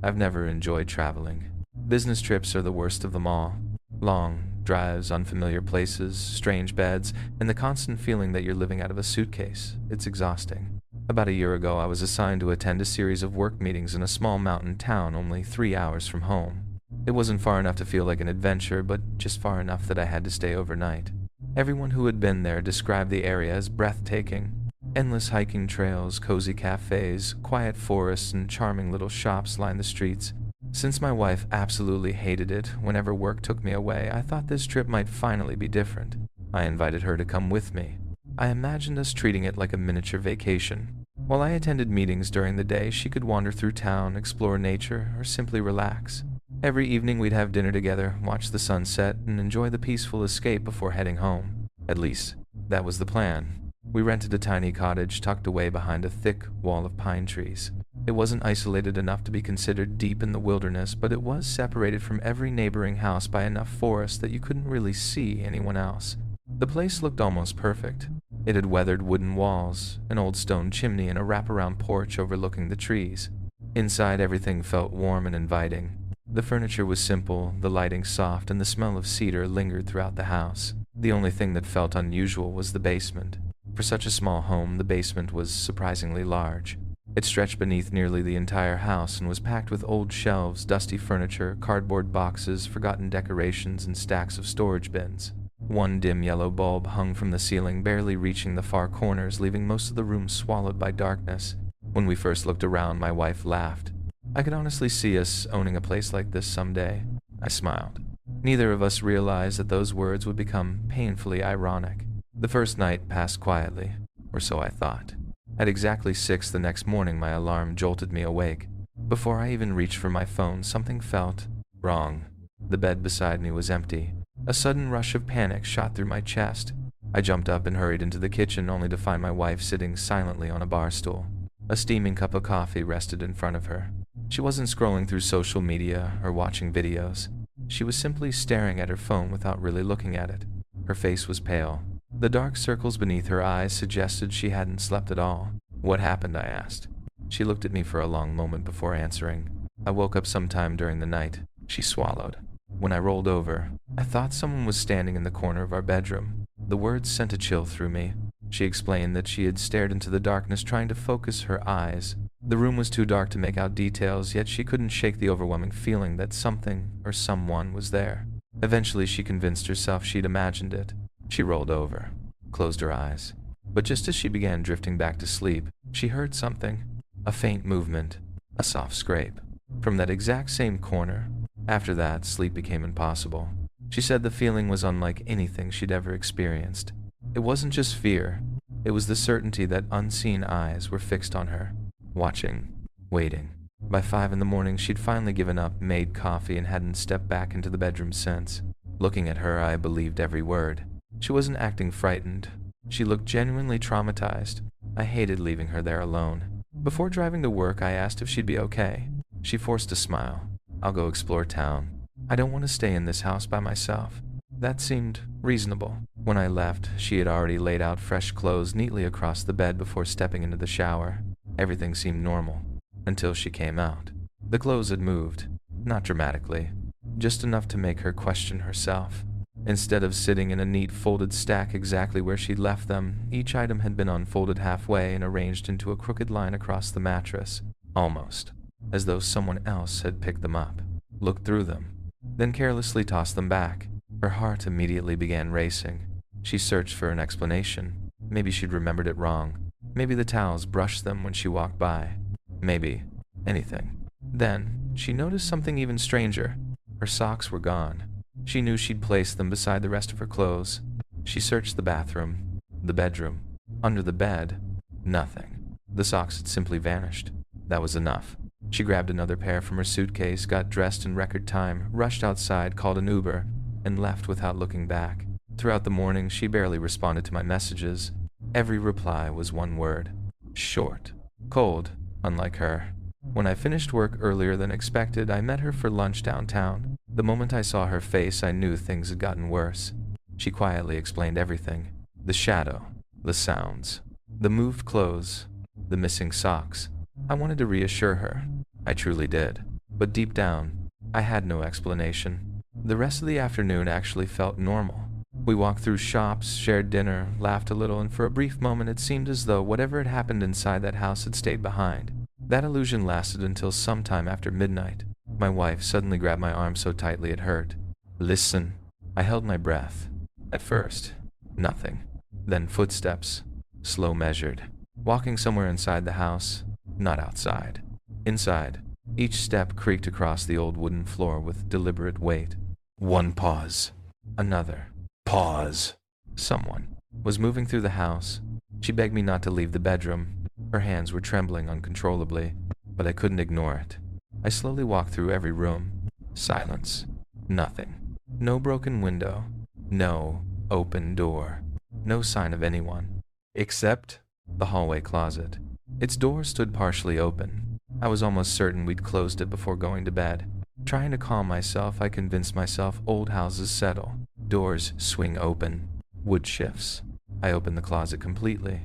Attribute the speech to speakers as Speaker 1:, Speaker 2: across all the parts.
Speaker 1: I've never enjoyed traveling. Business trips are the worst of them all. Long drives, unfamiliar places, strange beds, and the constant feeling that you're living out of a suitcase. It's exhausting. About a year ago, I was assigned to attend a series of work meetings in a small mountain town only 3 hours from home. It wasn't far enough to feel like an adventure, but just far enough that I had to stay overnight. Everyone who had been there described the area as breathtaking. Endless hiking trails, cozy cafes, quiet forests, and charming little shops lined the streets. Since my wife absolutely hated it whenever work took me away, I thought this trip might finally be different. I invited her to come with me. I imagined us treating it like a miniature vacation. While I attended meetings during the day, she could wander through town, explore nature, or simply relax. Every evening we'd have dinner together, watch the sunset, and enjoy the peaceful escape before heading home. At least, that was the plan. We rented a tiny cottage tucked away behind a thick wall of pine trees. It wasn't isolated enough to be considered deep in the wilderness, but it was separated from every neighboring house by enough forest that you couldn't really see anyone else. The place looked almost perfect. It had weathered wooden walls, an old stone chimney, and a wraparound porch overlooking the trees. Inside, everything felt warm and inviting. The furniture was simple, the lighting soft, and the smell of cedar lingered throughout the house. The only thing that felt unusual was the basement. For such a small home, the basement was surprisingly large. It stretched beneath nearly the entire house and was packed with old shelves, dusty furniture, cardboard boxes, forgotten decorations, and stacks of storage bins. One dim yellow bulb hung from the ceiling, barely reaching the far corners, leaving most of the room swallowed by darkness. When we first looked around, my wife laughed. I could honestly see us owning a place like this someday. I smiled. Neither of us realized that those words would become painfully ironic. The first night passed quietly, or so I thought. At exactly 6 the next morning, my alarm jolted me awake. Before I even reached for my phone, something felt wrong. The bed beside me was empty. A sudden rush of panic shot through my chest. I jumped up and hurried into the kitchen, only to find my wife sitting silently on a bar stool. A steaming cup of coffee rested in front of her. She wasn't scrolling through social media or watching videos. She was simply staring at her phone without really looking at it. Her face was pale. The dark circles beneath her eyes suggested she hadn't slept at all. "What happened?" I asked. She looked at me for a long moment before answering. "I woke up sometime during the night," she swallowed. "When I rolled over, I thought someone was standing in the corner of our bedroom." The words sent a chill through me. She explained that she had stared into the darkness, trying to focus her eyes. The room was too dark to make out details, yet she couldn't shake the overwhelming feeling that something or someone was there. Eventually, she convinced herself she'd imagined it. She rolled over, closed her eyes. But just as she began drifting back to sleep, she heard something. A faint movement, a soft scrape, from that exact same corner. After that, sleep became impossible. She said the feeling was unlike anything she'd ever experienced. It wasn't just fear, it was the certainty that unseen eyes were fixed on her, watching, waiting. By 5 in the morning, she'd finally given up, made coffee, and hadn't stepped back into the bedroom since. Looking at her, I believed every word. She wasn't acting frightened. She looked genuinely traumatized. I hated leaving her there alone. Before driving to work, I asked if she'd be okay. She forced a smile. "I'll go explore town. I don't want to stay in this house by myself." That seemed reasonable. When I left, she had already laid out fresh clothes neatly across the bed before stepping into the shower. Everything seemed normal, until she came out. The clothes had moved, not dramatically, just enough to make her question herself. Instead of sitting in a neat folded stack exactly where she'd left them, each item had been unfolded halfway and arranged into a crooked line across the mattress, almost as though someone else had picked them up, looked through them, then carelessly tossed them back. Her heart immediately began racing. She searched for an explanation. Maybe she'd remembered it wrong. Maybe the towels brushed them when she walked by. Maybe anything. Then she noticed something even stranger. Her socks were gone. She knew she'd placed them beside the rest of her clothes. She searched the bathroom, the bedroom, under the bed. Nothing. The socks had simply vanished. That was enough. She grabbed another pair from her suitcase, got dressed in record time, rushed outside, called an Uber, and left without looking back. Throughout the morning, she barely responded to my messages. Every reply was one word. Short. Cold, unlike her. When I finished work earlier than expected, I met her for lunch downtown. The moment I saw her face, I knew things had gotten worse. She quietly explained everything. The shadow, the sounds, the moved clothes, the missing socks. I wanted to reassure her. I truly did. but deep down, I had no explanation. The rest of the afternoon actually felt normal. We walked through shops, shared dinner, laughed a little, and for a brief moment it seemed as though whatever had happened inside that house had stayed behind. That illusion lasted until sometime after midnight. My wife suddenly grabbed my arm so tightly it hurt. "Listen." I held my breath. At first, nothing. Then footsteps, slow measured. Walking somewhere inside the house, not outside. Inside, each step creaked across the old wooden floor with deliberate weight. One pause. Another. Pause. Someone was moving through the house. She begged me not to leave the bedroom. Her hands were trembling uncontrollably, but I couldn't ignore it. I slowly walked through every room. Silence. Nothing. No broken window. No open door. No sign of anyone. Except the hallway closet. Its door stood partially open. I was almost certain we'd closed it before going to bed. Trying to calm myself, I convinced myself old houses settle. Doors swing open. Wood shifts. I opened the closet completely.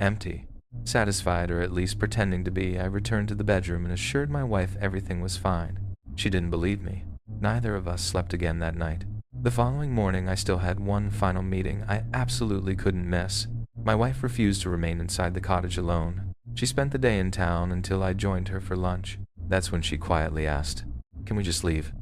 Speaker 1: Empty. Satisfied, or at least pretending to be, I returned to the bedroom and assured my wife everything was fine. She didn't believe me. Neither of us slept again that night. The following morning, I still had one final meeting I absolutely couldn't miss. My wife refused to remain inside the cottage alone. She spent the day in town until I joined her for lunch. That's when she quietly asked, "Can we just leave?"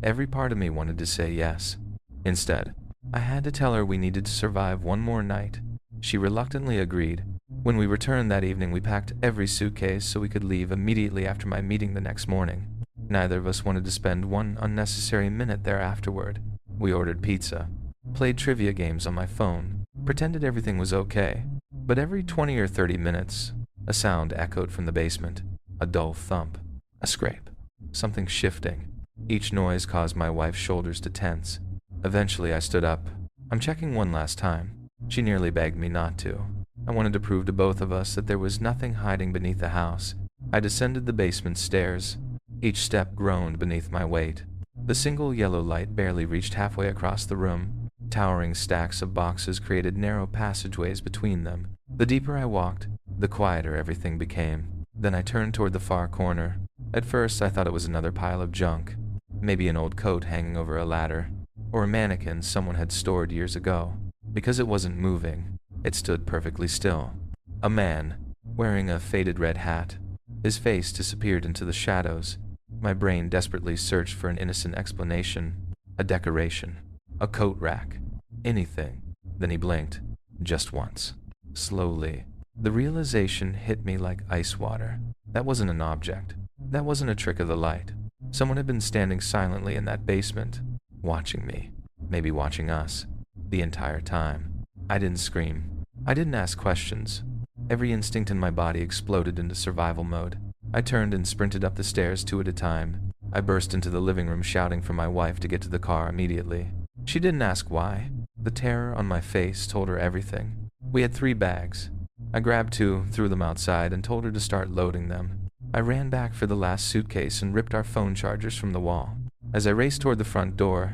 Speaker 1: Every part of me wanted to say yes. Instead, I had to tell her we needed to survive one more night. She reluctantly agreed. When we returned that evening, we packed every suitcase so we could leave immediately after my meeting the next morning. Neither of us wanted to spend one unnecessary minute there afterward. We ordered pizza, played trivia games on my phone, pretended everything was okay. But every 20 or 30 minutes, a sound echoed from the basement. A dull thump, a scrape, something shifting. Each noise caused my wife's shoulders to tense. Eventually, I stood up. "I'm checking one last time." She nearly begged me not to. I wanted to prove to both of us that there was nothing hiding beneath the house. I descended the basement stairs. Each step groaned beneath my weight. The single yellow light barely reached halfway across the room. Towering stacks of boxes created narrow passageways between them. The deeper I walked, the quieter everything became. Then I turned toward the far corner. At first, I thought it was another pile of junk. Maybe an old coat hanging over a ladder, or a mannequin someone had stored years ago. Because it wasn't moving, it stood perfectly still. A man, wearing a faded red hat. His face disappeared into the shadows. My brain desperately searched for an innocent explanation. A decoration. A coat rack. Anything. Then he blinked. Just once. Slowly. The realization hit me like ice water. That wasn't an object. That wasn't a trick of the light. Someone had been standing silently in that basement, watching me, maybe watching us, the entire time. I didn't scream. I didn't ask questions. Every instinct in my body exploded into survival mode. I turned and sprinted up the stairs 2 at a time. I burst into the living room shouting for my wife to get to the car immediately. She didn't ask why. The terror on my face told her everything. We had 3 bags. I grabbed 2, threw them outside, and told her to start loading them. I ran back for the last suitcase and ripped our phone chargers from the wall. As I raced toward the front door,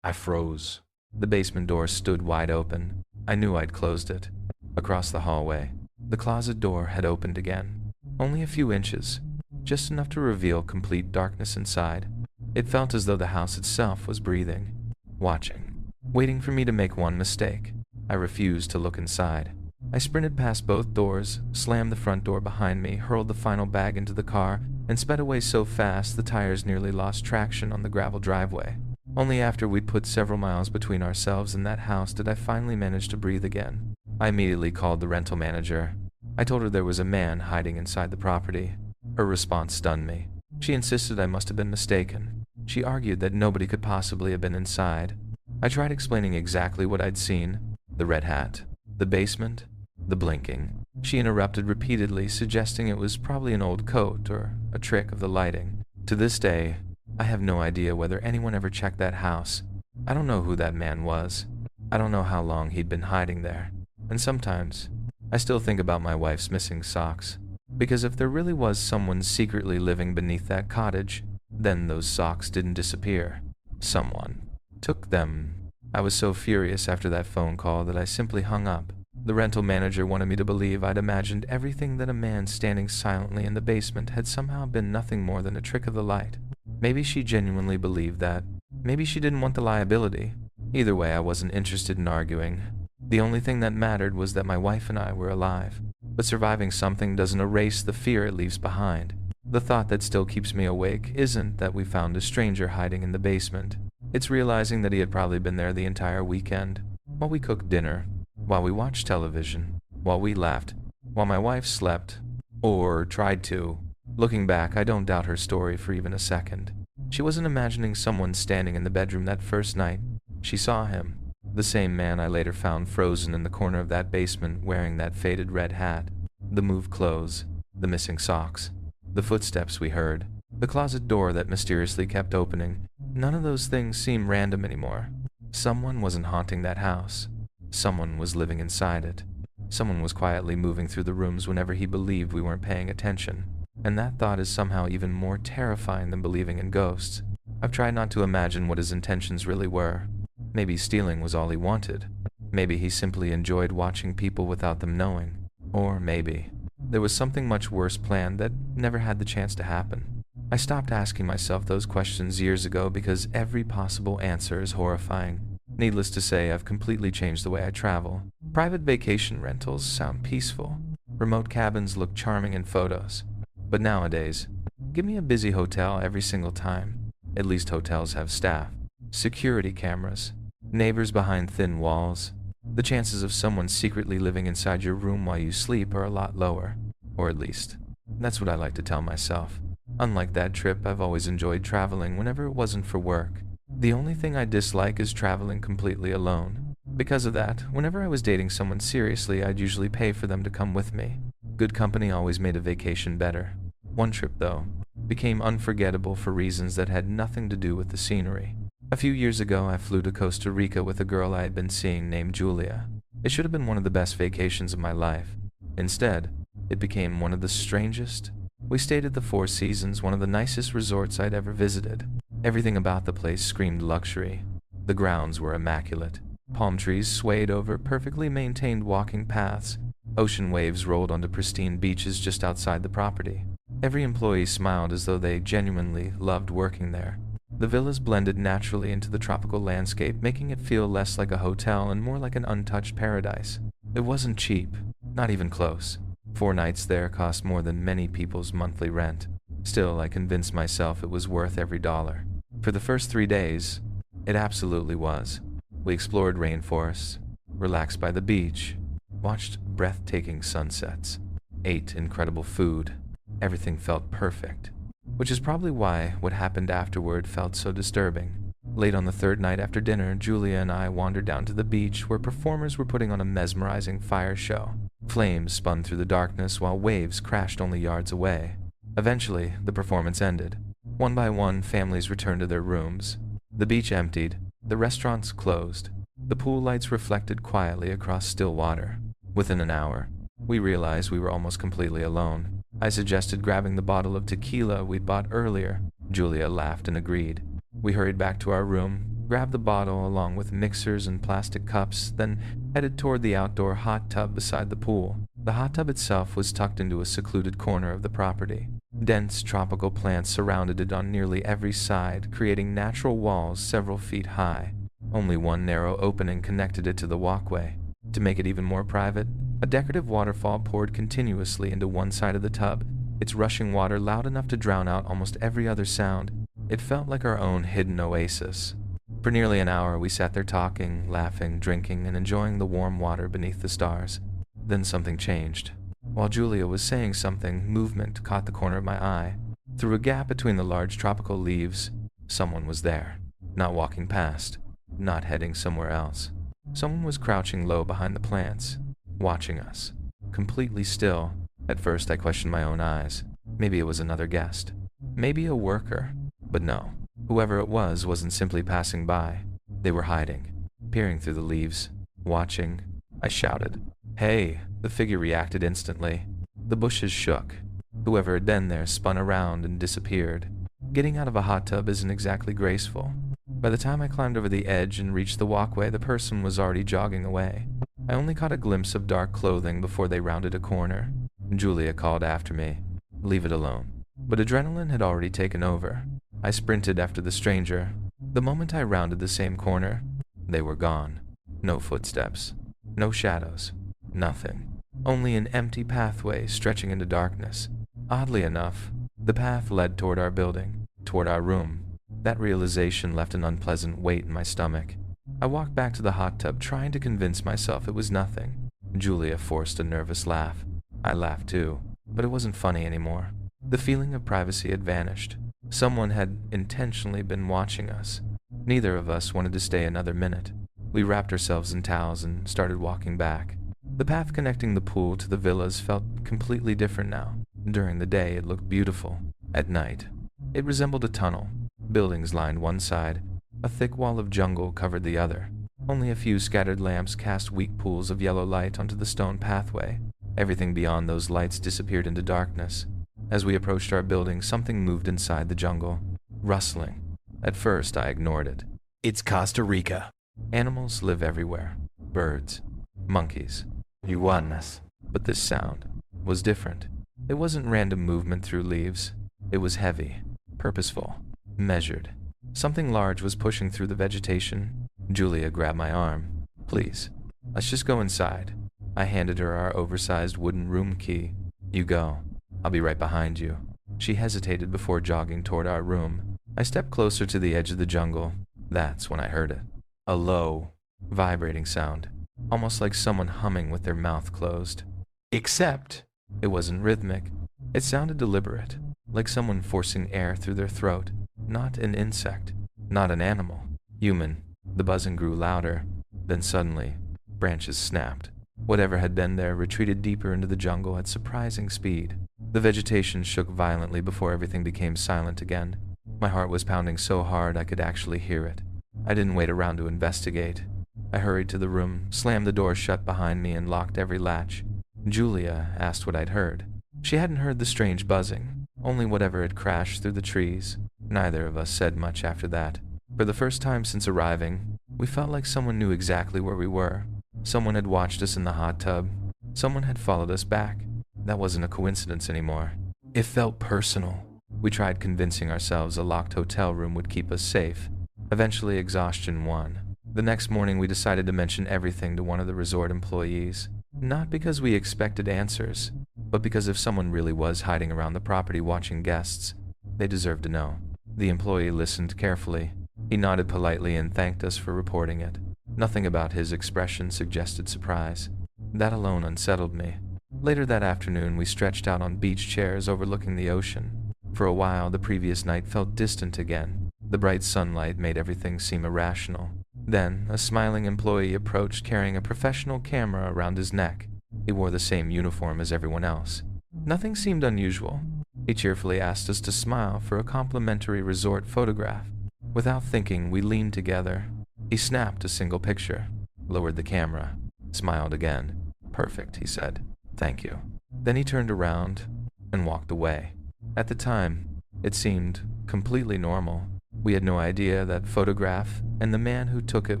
Speaker 1: I froze. The basement door stood wide open. I knew I'd closed it. Across the hallway, the closet door had opened again. Only a few inches, just enough to reveal complete darkness inside. It felt as though the house itself was breathing, watching, waiting for me to make one mistake. I refused to look inside. I sprinted past both doors, slammed the front door behind me, hurled the final bag into the car, and sped away so fast the tires nearly lost traction on the gravel driveway. Only after we'd put several miles between ourselves and that house did I finally manage to breathe again. I immediately called the rental manager. I told her there was a man hiding inside the property. Her response stunned me. She insisted I must have been mistaken. She argued that nobody could possibly have been inside. I tried explaining exactly what I'd seen. The red hat, the basement, the blinking. She interrupted repeatedly, suggesting it was probably an old coat or a trick of the lighting. To this day, I have no idea whether anyone ever checked that house. I don't know who that man was. I don't know how long he'd been hiding there. And sometimes, I still think about my wife's missing socks. Because if there really was someone secretly living beneath that cottage, then those socks didn't disappear. Someone took them. I was so furious after that phone call that I simply hung up. The rental manager wanted me to believe I'd imagined everything that a man standing silently in the basement had somehow been nothing more than a trick of the light. Maybe she genuinely believed that. Maybe she didn't want the liability. Either way, I wasn't interested in arguing. The only thing that mattered was that my wife and I were alive. But surviving something doesn't erase the fear it leaves behind. The thought that still keeps me awake isn't that we found a stranger hiding in the basement. It's realizing that he had probably been there the entire weekend, while we cooked dinner, while we watched television, while we laughed, while my wife slept, or tried to. Looking back, I don't doubt her story for even a second. She wasn't imagining someone standing in the bedroom that first night. She saw him, the same man I later found frozen in the corner of that basement wearing that faded red hat, the moved clothes, the missing socks, the footsteps we heard, the closet door that mysteriously kept opening. None of those things seem random anymore. Someone wasn't haunting that house. Someone was living inside it. Someone was quietly moving through the rooms whenever he believed we weren't paying attention. And that thought is somehow even more terrifying than believing in ghosts. I've tried not to imagine what his intentions really were. Maybe stealing was all he wanted. Maybe he simply enjoyed watching people without them knowing. Or maybe there was something much worse planned that never had the chance to happen. I stopped asking myself those questions years ago because every possible answer is horrifying. Needless to say, I've completely changed the way I travel. Private vacation rentals sound peaceful. Remote cabins look charming in photos. But nowadays, give me a busy hotel every single time. At least hotels have staff, security cameras, neighbors behind thin walls. The chances of someone secretly living inside your room while you sleep are a lot lower. Or at least, that's what I like to tell myself. Unlike that trip, I've always enjoyed traveling whenever it wasn't for work. The only thing I dislike is traveling completely alone. Because of that, whenever I was dating someone seriously, I'd usually pay for them to come with me. Good company always made a vacation better. One trip, though, became unforgettable for reasons that had nothing to do with the scenery. A few years ago, I flew to Costa Rica with a girl I had been seeing named Julia. It should have been one of the best vacations of my life. Instead, it became one of the strangest. We stayed at the Four Seasons, one of the nicest resorts I'd ever visited. Everything about the place screamed luxury. The grounds were immaculate. Palm trees swayed over perfectly maintained walking paths. Ocean waves rolled onto pristine beaches just outside the property. Every employee smiled as though they genuinely loved working there. The villas blended naturally into the tropical landscape, making it feel less like a hotel and more like an untouched paradise. It wasn't cheap, not even close. 4 nights there cost more than many people's monthly rent. Still, I convinced myself it was worth every dollar. For the first 3 days, it absolutely was. We explored rainforests, relaxed by the beach, watched breathtaking sunsets, ate incredible food. Everything felt perfect, which is probably why what happened afterward felt so disturbing. Late on the 3rd night after dinner, Julia and I wandered down to the beach where performers were putting on a mesmerizing fire show. Flames spun through the darkness while waves crashed only yards away. Eventually, the performance ended. One by one, families returned to their rooms. The beach emptied. The restaurants closed. The pool lights reflected quietly across still water. Within an hour, we realized we were almost completely alone. I suggested grabbing the bottle of tequila we'd bought earlier. Julia laughed and agreed. We hurried back to our room, grabbed the bottle along with mixers and plastic cups, then headed toward the outdoor hot tub beside the pool. The hot tub itself was tucked into a secluded corner of the property. Dense tropical plants surrounded it on nearly every side, creating natural walls several feet high. Only one narrow opening connected it to the walkway. To make it even more private, a decorative waterfall poured continuously into one side of the tub, its rushing water loud enough to drown out almost every other sound. It felt like our own hidden oasis. For nearly an hour, we sat there talking, laughing, drinking, and enjoying the warm water beneath the stars. Then something changed. While Julia was saying something, movement caught the corner of my eye. Through a gap between the large tropical leaves, someone was there. Not walking past, not heading somewhere else. Someone was crouching low behind the plants, watching us, completely still. At first, I questioned my own eyes. Maybe it was another guest. Maybe a worker. But no, whoever it was wasn't simply passing by. They were hiding, peering through the leaves, watching. I shouted, "Hey!" The figure reacted instantly. The bushes shook. Whoever had been there spun around and disappeared. Getting out of a hot tub isn't exactly graceful. By the time I climbed over the edge and reached the walkway, the person was already jogging away. I only caught a glimpse of dark clothing before they rounded a corner. Julia called after me, "Leave it alone." But adrenaline had already taken over. I sprinted after the stranger. The moment I rounded the same corner, they were gone. No footsteps, no shadows, nothing. Only an empty pathway stretching into darkness. Oddly enough, the path led toward our building, toward our room. That realization left an unpleasant weight in my stomach. I walked back to the hot tub, trying to convince myself it was nothing. Julia forced a nervous laugh. I laughed too, but it wasn't funny anymore. The feeling of privacy had vanished. Someone had intentionally been watching us. Neither of us wanted to stay another minute. We wrapped ourselves in towels and started walking back. The path connecting the pool to the villas felt completely different now. During the day, it looked beautiful. At night, it resembled a tunnel. Buildings lined one side. A thick wall of jungle covered the other. Only a few scattered lamps cast weak pools of yellow light onto the stone pathway. Everything beyond those lights disappeared into darkness. As we approached our building, something moved inside the jungle, rustling. At first, I ignored it.
Speaker 2: It's Costa Rica.
Speaker 1: Animals live everywhere. Birds, monkeys,
Speaker 2: Iguanas.
Speaker 1: but this sound was different. It wasn't random movement through leaves. It was heavy, purposeful, measured. Something large was pushing through the vegetation. Julia grabbed my arm. "Please, let's just go inside." I handed her our oversized wooden room key. "You go. I'll be right behind you." She hesitated before jogging toward our room. I stepped closer to the edge of the jungle. That's when I heard it. A low, vibrating sound, almost like someone humming with their mouth closed. Except it wasn't rhythmic. It sounded deliberate, like someone forcing air through their throat. Not an insect, not an animal. Human. The buzzing grew louder. Then suddenly, branches snapped. Whatever had been there retreated deeper into the jungle at surprising speed. The vegetation shook violently before everything became silent again. My heart was pounding so hard I could actually hear it. I didn't wait around to investigate. I hurried to the room, slammed the door shut behind me, and locked every latch. Julia asked what I'd heard. She hadn't heard the strange buzzing, only whatever had crashed through the trees. Neither of us said much after that. For the first time since arriving, we felt like someone knew exactly where we were. Someone had watched us in the hot tub. Someone had followed us back. That wasn't a coincidence anymore. It felt personal. We tried convincing ourselves a locked hotel room would keep us safe. Eventually, exhaustion won. The next morning, we decided to mention everything to one of the resort employees. Not because we expected answers, but because if someone really was hiding around the property watching guests, they deserved to know. The employee listened carefully. He nodded politely and thanked us for reporting it. Nothing about his expression suggested surprise. That alone unsettled me. Later that afternoon, we stretched out on beach chairs overlooking the ocean. For a while, the previous night felt distant again. The bright sunlight made everything seem irrational. Then, a smiling employee approached carrying a professional camera around his neck. He wore the same uniform as everyone else. Nothing seemed unusual. He cheerfully asked us to smile for a complimentary resort photograph. Without thinking, we leaned together. He snapped a single picture, lowered the camera, smiled again. "Perfect," he said. "Thank you." Then he turned around and walked away. At the time, it seemed completely normal. We had no idea that photograph and the man who took it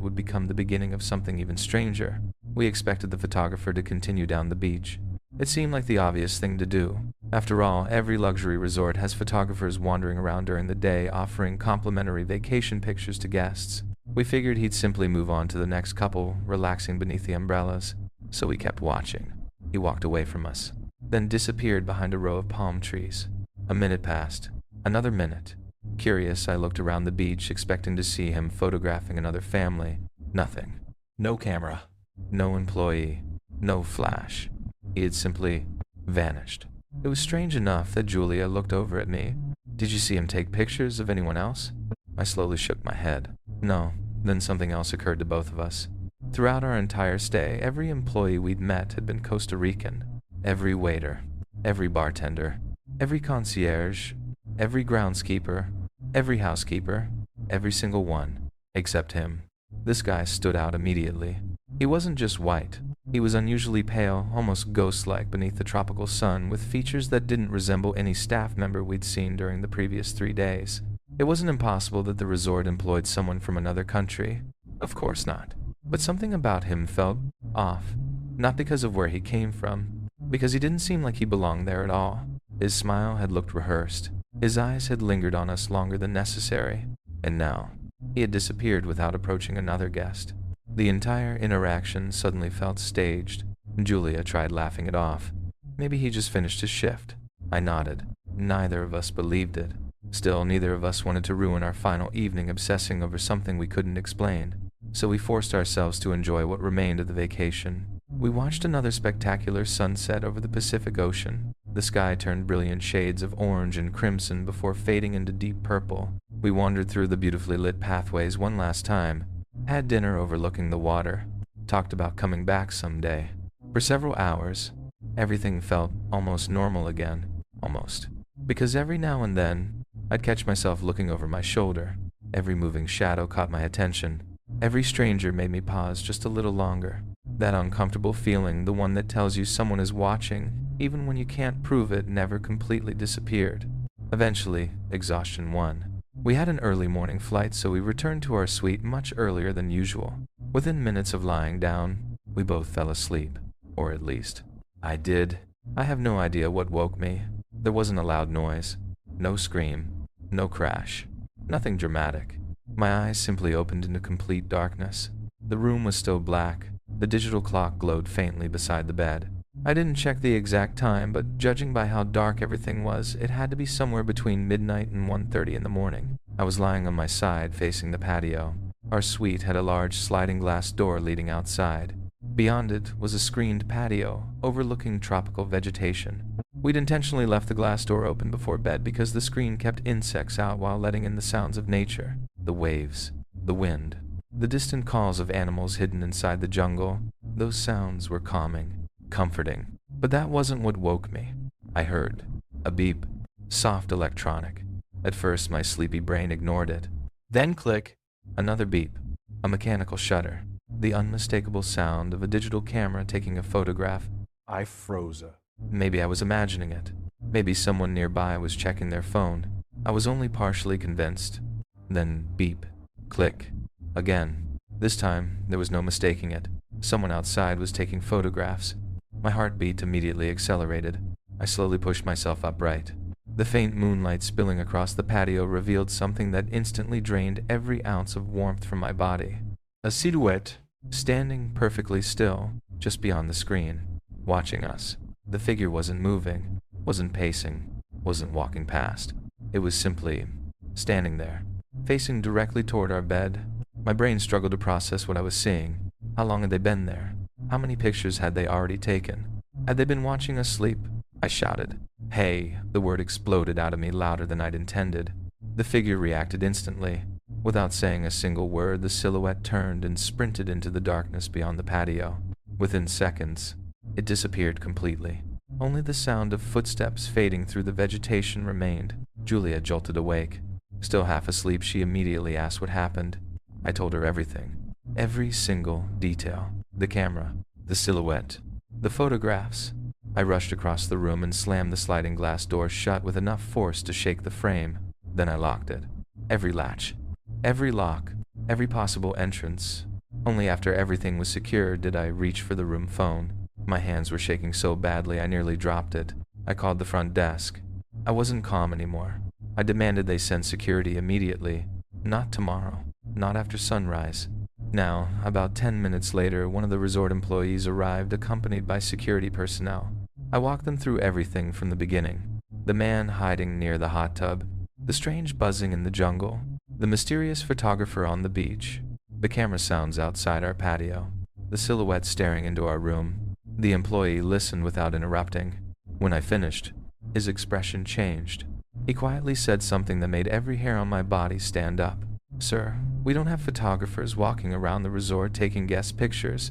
Speaker 1: would become the beginning of something even stranger. We expected the photographer to continue down the beach. It seemed like the obvious thing to do. After all, every luxury resort has photographers wandering around during the day offering complimentary vacation pictures to guests. We figured he'd simply move on to the next couple, relaxing beneath the umbrellas. So we kept watching. He walked away from us, then disappeared behind a row of palm trees. A minute passed. Another minute. Curious, I looked around the beach, expecting to see him photographing another family. Nothing.
Speaker 2: No camera.
Speaker 1: No employee. No flash. He had simply vanished. It was strange enough that Julia looked over at me. "Did you see him take pictures of anyone else?" I slowly shook my head. No. Then something else occurred to both of us. Throughout our entire stay, every employee we'd met had been Costa Rican. Every waiter, every bartender, every concierge, every groundskeeper, every housekeeper, every single one, except him. This guy stood out immediately. He wasn't just white. He was unusually pale, almost ghost-like beneath the tropical sun, with features that didn't resemble any staff member we'd seen during the previous 3 days. It wasn't impossible that the resort employed someone from another country. Of course not. But something about him felt off. Not because of where he came from, because he didn't seem like he belonged there at all. His smile had looked rehearsed. His eyes had lingered on us longer than necessary, and now he had disappeared without approaching another guest. The entire interaction suddenly felt staged. Julia tried laughing it off. Maybe he just finished his shift. I nodded. Neither of us believed it. Still, neither of us wanted to ruin our final evening obsessing over something we couldn't explain, so we forced ourselves to enjoy what remained of the vacation. We watched another spectacular sunset over the Pacific Ocean. The sky turned brilliant shades of orange and crimson before fading into deep purple. We wandered through the beautifully lit pathways one last time, had dinner overlooking the water, talked about coming back someday. For several hours, everything felt almost normal again. Almost. Because every now and then, I'd catch myself looking over my shoulder. Every moving shadow caught my attention. Every stranger made me pause just a little longer. That uncomfortable feeling, the one that tells you someone is watching, even when you can't prove it, never completely disappeared. Eventually, exhaustion won. We had an early morning flight, so we returned to our suite much earlier than usual. Within minutes of lying down, we both fell asleep. Or at least, I did. I have no idea what woke me. There wasn't a loud noise. No scream. No crash. Nothing dramatic. My eyes simply opened into complete darkness. The room was still black. The digital clock glowed faintly beside the bed. I didn't check the exact time, but judging by how dark everything was, it had to be somewhere between midnight and 1:30 in the morning. I was lying on my side, facing the patio. Our suite had a large sliding glass door leading outside. Beyond it was a screened patio, overlooking tropical vegetation. We'd intentionally left the glass door open before bed because the screen kept insects out while letting in the sounds of nature. The waves, the wind, the distant calls of animals hidden inside the jungle. Those sounds were calming, comforting. But that wasn't what woke me. I heard a beep, soft electronic. At first, my sleepy brain ignored it. Then click, another beep, a mechanical shutter, the unmistakable sound of a digital camera taking a photograph.
Speaker 3: I froze.
Speaker 1: Maybe I was imagining it. Maybe someone nearby was checking their phone. I was only partially convinced. Then beep, click, again. This time, there was no mistaking it. Someone outside was taking photographs. My heartbeat immediately accelerated. I slowly pushed myself upright. The faint moonlight spilling across the patio revealed something that instantly drained every ounce of warmth from my body. A silhouette, standing perfectly still, just beyond the screen, watching us. The figure wasn't moving, wasn't pacing, wasn't walking past. It was simply standing there, facing directly toward our bed. My brain struggled to process what I was seeing. How long had they been there? How many pictures had they already taken? Had they been watching us sleep? I shouted. "Hey!" The word exploded out of me louder than I'd intended. The figure reacted instantly. Without saying a single word, the silhouette turned and sprinted into the darkness beyond the patio. Within seconds, it disappeared completely. Only the sound of footsteps fading through the vegetation remained. Julia jolted awake. Still half asleep, she immediately asked what happened. I told her everything. Every single detail. The camera, the silhouette, the photographs. I rushed across the room and slammed the sliding glass door shut with enough force to shake the frame. Then I locked it. Every latch, every lock, every possible entrance. Only after everything was secured did I reach for the room phone. My hands were shaking so badly I nearly dropped it. I called the front desk. I wasn't calm anymore. I demanded they send security immediately. Not tomorrow. Not after sunrise. Now, about 10 minutes later, one of the resort employees arrived accompanied by security personnel. I walked them through everything from the beginning. The man hiding near the hot tub, the strange buzzing in the jungle, the mysterious photographer on the beach, the camera sounds outside our patio, the silhouette staring into our room. The employee listened without interrupting. When I finished, his expression changed. He quietly said something that made every hair on my body stand up. "Sir, we don't have photographers walking around the resort taking guest pictures."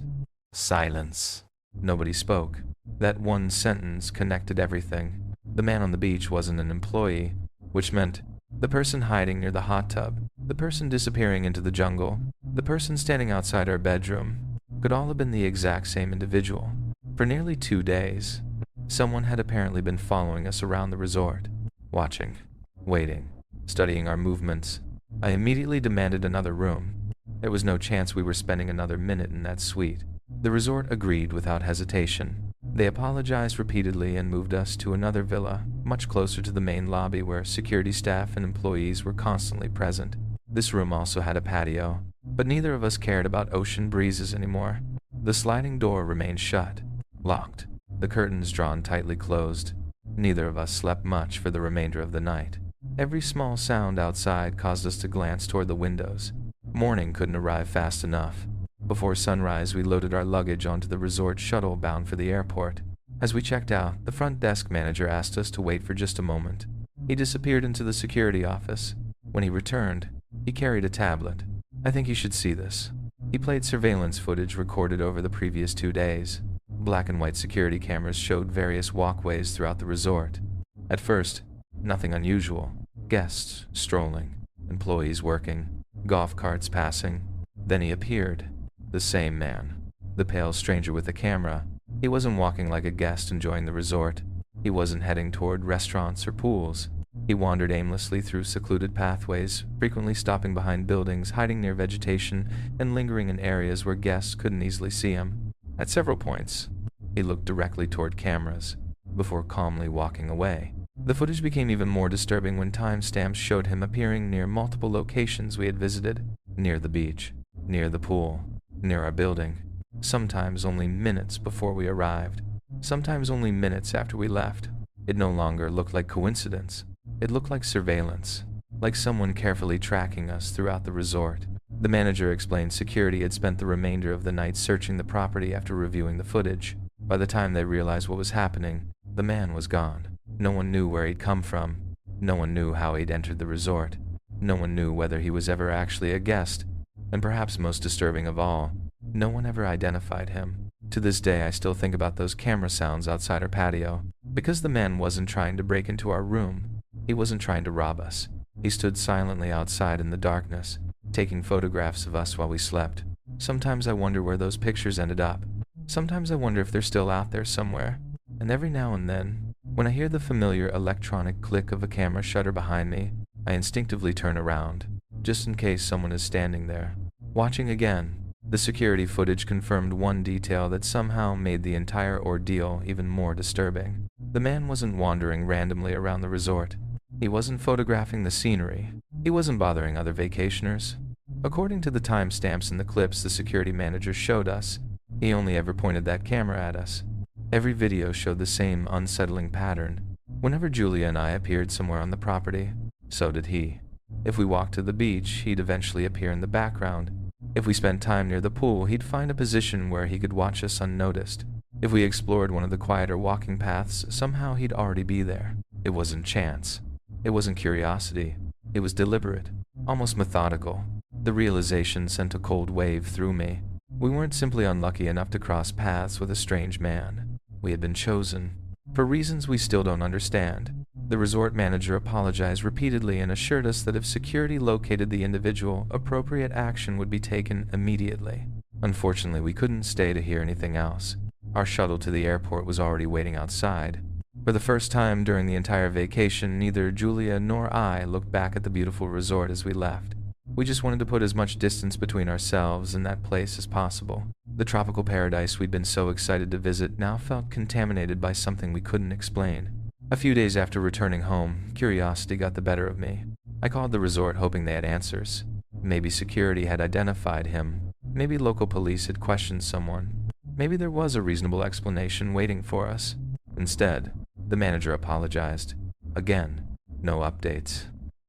Speaker 1: Silence. Nobody spoke. That one sentence connected everything. The man on the beach wasn't an employee, which meant the person hiding near the hot tub, the person disappearing into the jungle, the person standing outside our bedroom, could all have been the exact same individual. For nearly 2 days, someone had apparently been following us around the resort, watching, waiting, studying our movements. I immediately demanded another room. There was no chance we were spending another minute in that suite. The resort agreed without hesitation. They apologized repeatedly and moved us to another villa, much closer to the main lobby where security staff and employees were constantly present. This room also had a patio, but neither of us cared about ocean breezes anymore. The sliding door remained shut, locked, the curtains drawn tightly closed. Neither of us slept much for the remainder of the night. Every small sound outside caused us to glance toward the windows. Morning couldn't arrive fast enough. Before sunrise, we loaded our luggage onto the resort shuttle bound for the airport. As we checked out, the front desk manager asked us to wait for just a moment. He disappeared into the security office. When he returned, he carried a tablet. I think you should see this. He played surveillance footage recorded over the previous 2 days. Black and white security cameras showed various walkways throughout the resort. At first, nothing unusual. Guests strolling, employees working, golf carts passing. Then he appeared. The same man. The pale stranger with the camera. He wasn't walking like a guest enjoying the resort. He wasn't heading toward restaurants or pools. He wandered aimlessly through secluded pathways, frequently stopping behind buildings, hiding near vegetation, and lingering in areas where guests couldn't easily see him. At several points, he looked directly toward cameras, before calmly walking away. The footage became even more disturbing when timestamps showed him appearing near multiple locations we had visited, near the beach, near the pool, near our building, sometimes only minutes before we arrived, sometimes only minutes after we left. It no longer looked like coincidence. It looked like surveillance, like someone carefully tracking us throughout the resort. The manager explained security had spent the remainder of the night searching the property after reviewing the footage. By the time they realized what was happening, the man was gone. No one knew where he'd come from. No one knew how he'd entered the resort. No one knew whether he was ever actually a guest. And perhaps most disturbing of all, no one ever identified him. To this day, I still think about those camera sounds outside our patio. Because the man wasn't trying to break into our room, he wasn't trying to rob us. He stood silently outside in the darkness, taking photographs of us while we slept. Sometimes I wonder where those pictures ended up. Sometimes I wonder if they're still out there somewhere. And every now and then, when I hear the familiar electronic click of a camera shutter behind me, I instinctively turn around, just in case someone is standing there. Watching again, the security footage confirmed one detail that somehow made the entire ordeal even more disturbing. The man wasn't wandering randomly around the resort. He wasn't photographing the scenery. He wasn't bothering other vacationers. According to the timestamps in the clips the security manager showed us, he only ever pointed that camera at us. Every video showed the same unsettling pattern. Whenever Julia and I appeared somewhere on the property, so did he. If we walked to the beach, he'd eventually appear in the background. If we spent time near the pool, he'd find a position where he could watch us unnoticed. If we explored one of the quieter walking paths, somehow he'd already be there. It wasn't chance. It wasn't curiosity. It was deliberate, almost methodical. The realization sent a cold wave through me. We weren't simply unlucky enough to cross paths with a strange man. We had been chosen. For reasons we still don't understand. The resort manager apologized repeatedly and assured us that if security located the individual, appropriate action would be taken immediately. Unfortunately, we couldn't stay to hear anything else. Our shuttle to the airport was already waiting outside. For the first time during the entire vacation, neither Julia nor I looked back at the beautiful resort as we left. We just wanted to put as much distance between ourselves and that place as possible. The tropical paradise we'd been so excited to visit now felt contaminated by something we couldn't explain. A few days after returning home, curiosity got the better of me. I called the resort hoping they had answers. Maybe security had identified him. Maybe local police had questioned someone. Maybe there was a reasonable explanation waiting for us. Instead, the manager apologized. Again, no updates.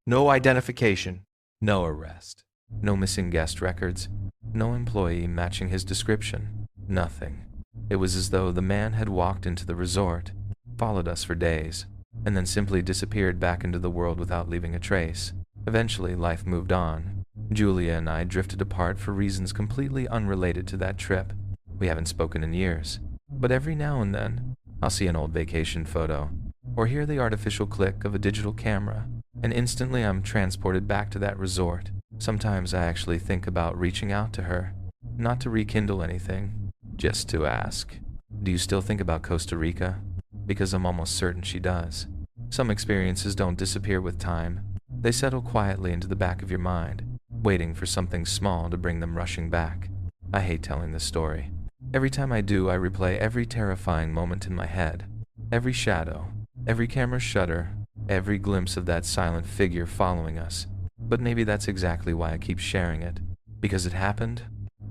Speaker 2: No identification. No arrest.
Speaker 1: No missing guest records. No employee matching his description. Nothing. It was as though the man had walked into the resort, followed us for days, and then simply disappeared back into the world without leaving a trace. Eventually, life moved on. Julia and I drifted apart for reasons completely unrelated to that trip. We haven't spoken in years, but every now and then, I'll see an old vacation photo, or hear the artificial click of a digital camera, and instantly I'm transported back to that resort. Sometimes I actually think about reaching out to her, not to rekindle anything, just to ask, "Do you still think about Costa Rica?" Because I'm almost certain she does. Some experiences don't disappear with time. They settle quietly into the back of your mind, waiting for something small to bring them rushing back. I hate telling this story. Every time I do, I replay every terrifying moment in my head. Every shadow, Every camera shutter, every glimpse of that silent figure following us. But maybe that's exactly why I keep sharing it. Because it happened,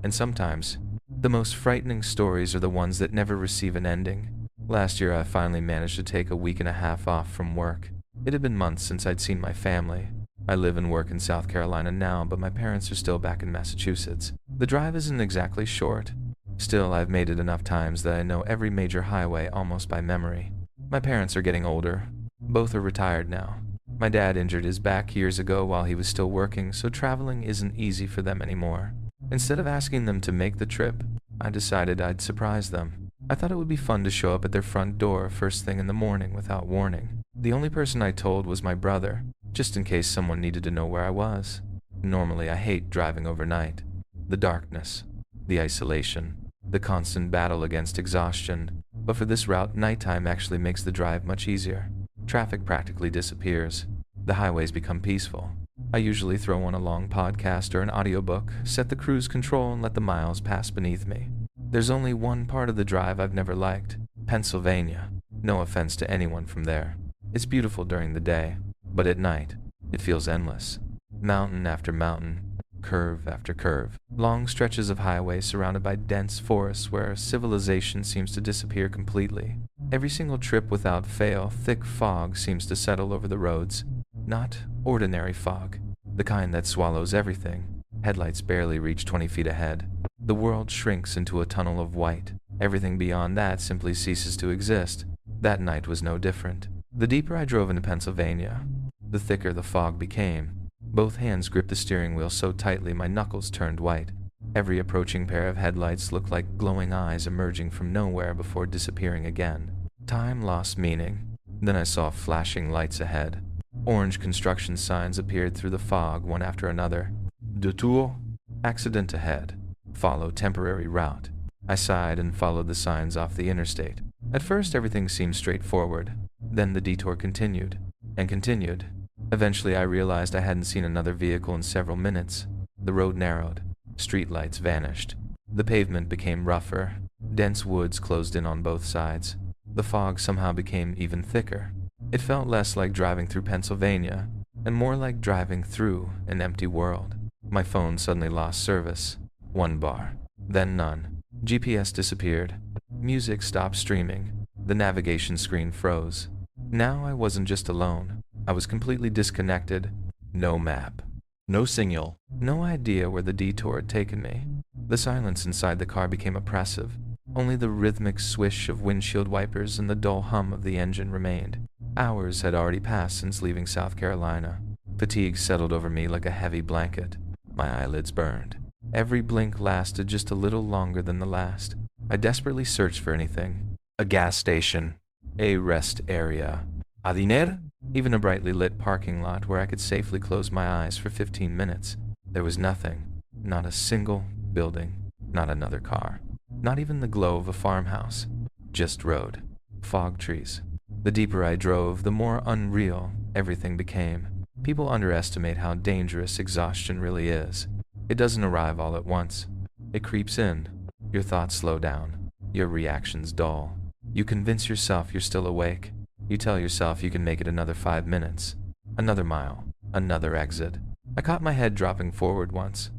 Speaker 1: and sometimes, the most frightening stories are the ones that never receive an ending. Last year, I finally managed to take a week and a half off from work. It had been months since I'd seen my family. I live and work in South Carolina now, but my parents are still back in Massachusetts. The drive isn't exactly short. Still, I've made it enough times that I know every major highway almost by memory. My parents are getting older. Both are retired now. My dad injured his back years ago while he was still working, so traveling isn't easy for them anymore. Instead of asking them to make the trip, I decided I'd surprise them. I thought it would be fun to show up at their front door first thing in the morning without warning. The only person I told was my brother, just in case someone needed to know where I was. Normally, I hate driving overnight. The darkness, the isolation, the constant battle against exhaustion. But for this route, nighttime actually makes the drive much easier. Traffic practically disappears. The highways become peaceful. I usually throw on a long podcast or an audiobook, set the cruise control, and let the miles pass beneath me. There's only one part of the drive I've never liked: Pennsylvania. No offense to anyone from there. It's beautiful during the day, but at night, it feels endless. Mountain after mountain, curve after curve. Long stretches of highway surrounded by dense forests where civilization seems to disappear completely. Every single trip without fail, thick fog seems to settle over the roads. Not ordinary fog, the kind that swallows everything. Headlights barely reach 20 feet ahead. The world shrinks into a tunnel of white. Everything beyond that simply ceases to exist. That night was no different. The deeper I drove into Pennsylvania, the thicker the fog became. Both hands gripped the steering wheel so tightly my knuckles turned white. Every approaching pair of headlights looked like glowing eyes emerging from nowhere before disappearing again. Time lost meaning. Then I saw flashing lights ahead. Orange construction signs appeared through the fog, one after another. Detour, accident ahead. Follow temporary route. I sighed and followed the signs off the interstate. At first, everything seemed straightforward. Then the detour continued, and continued. Eventually, I realized I hadn't seen another vehicle in several minutes. The road narrowed. Streetlights vanished. The pavement became rougher. Dense woods closed in on both sides. The fog somehow became even thicker. It felt less like driving through Pennsylvania, and more like driving through an empty world. My phone suddenly lost service. 1 bar, then none. GPS disappeared. Music stopped streaming. The navigation screen froze. Now I wasn't just alone. I was completely disconnected. No map. No signal. No idea where the detour had taken me. The silence inside the car became oppressive. Only the rhythmic swish of windshield wipers and the dull hum of the engine remained. Hours had already passed since leaving South Carolina. Fatigue settled over me like a heavy blanket. My eyelids burned. Every blink lasted just a little longer than the last. I desperately searched for anything. A gas station. A rest area. A diner? Even a brightly lit parking lot where I could safely close my eyes for 15 minutes. There was nothing. Not a single building. Not another car. Not even the glow of a farmhouse. Just road. Fog trees. The deeper I drove, the more unreal everything became. People underestimate how dangerous exhaustion really is. It doesn't arrive all at once. It creeps in. Your thoughts slow down. Your reactions dull. You convince yourself you're still awake. You tell yourself you can make it another 5 minutes. Another mile. Another exit. I caught my head dropping forward once.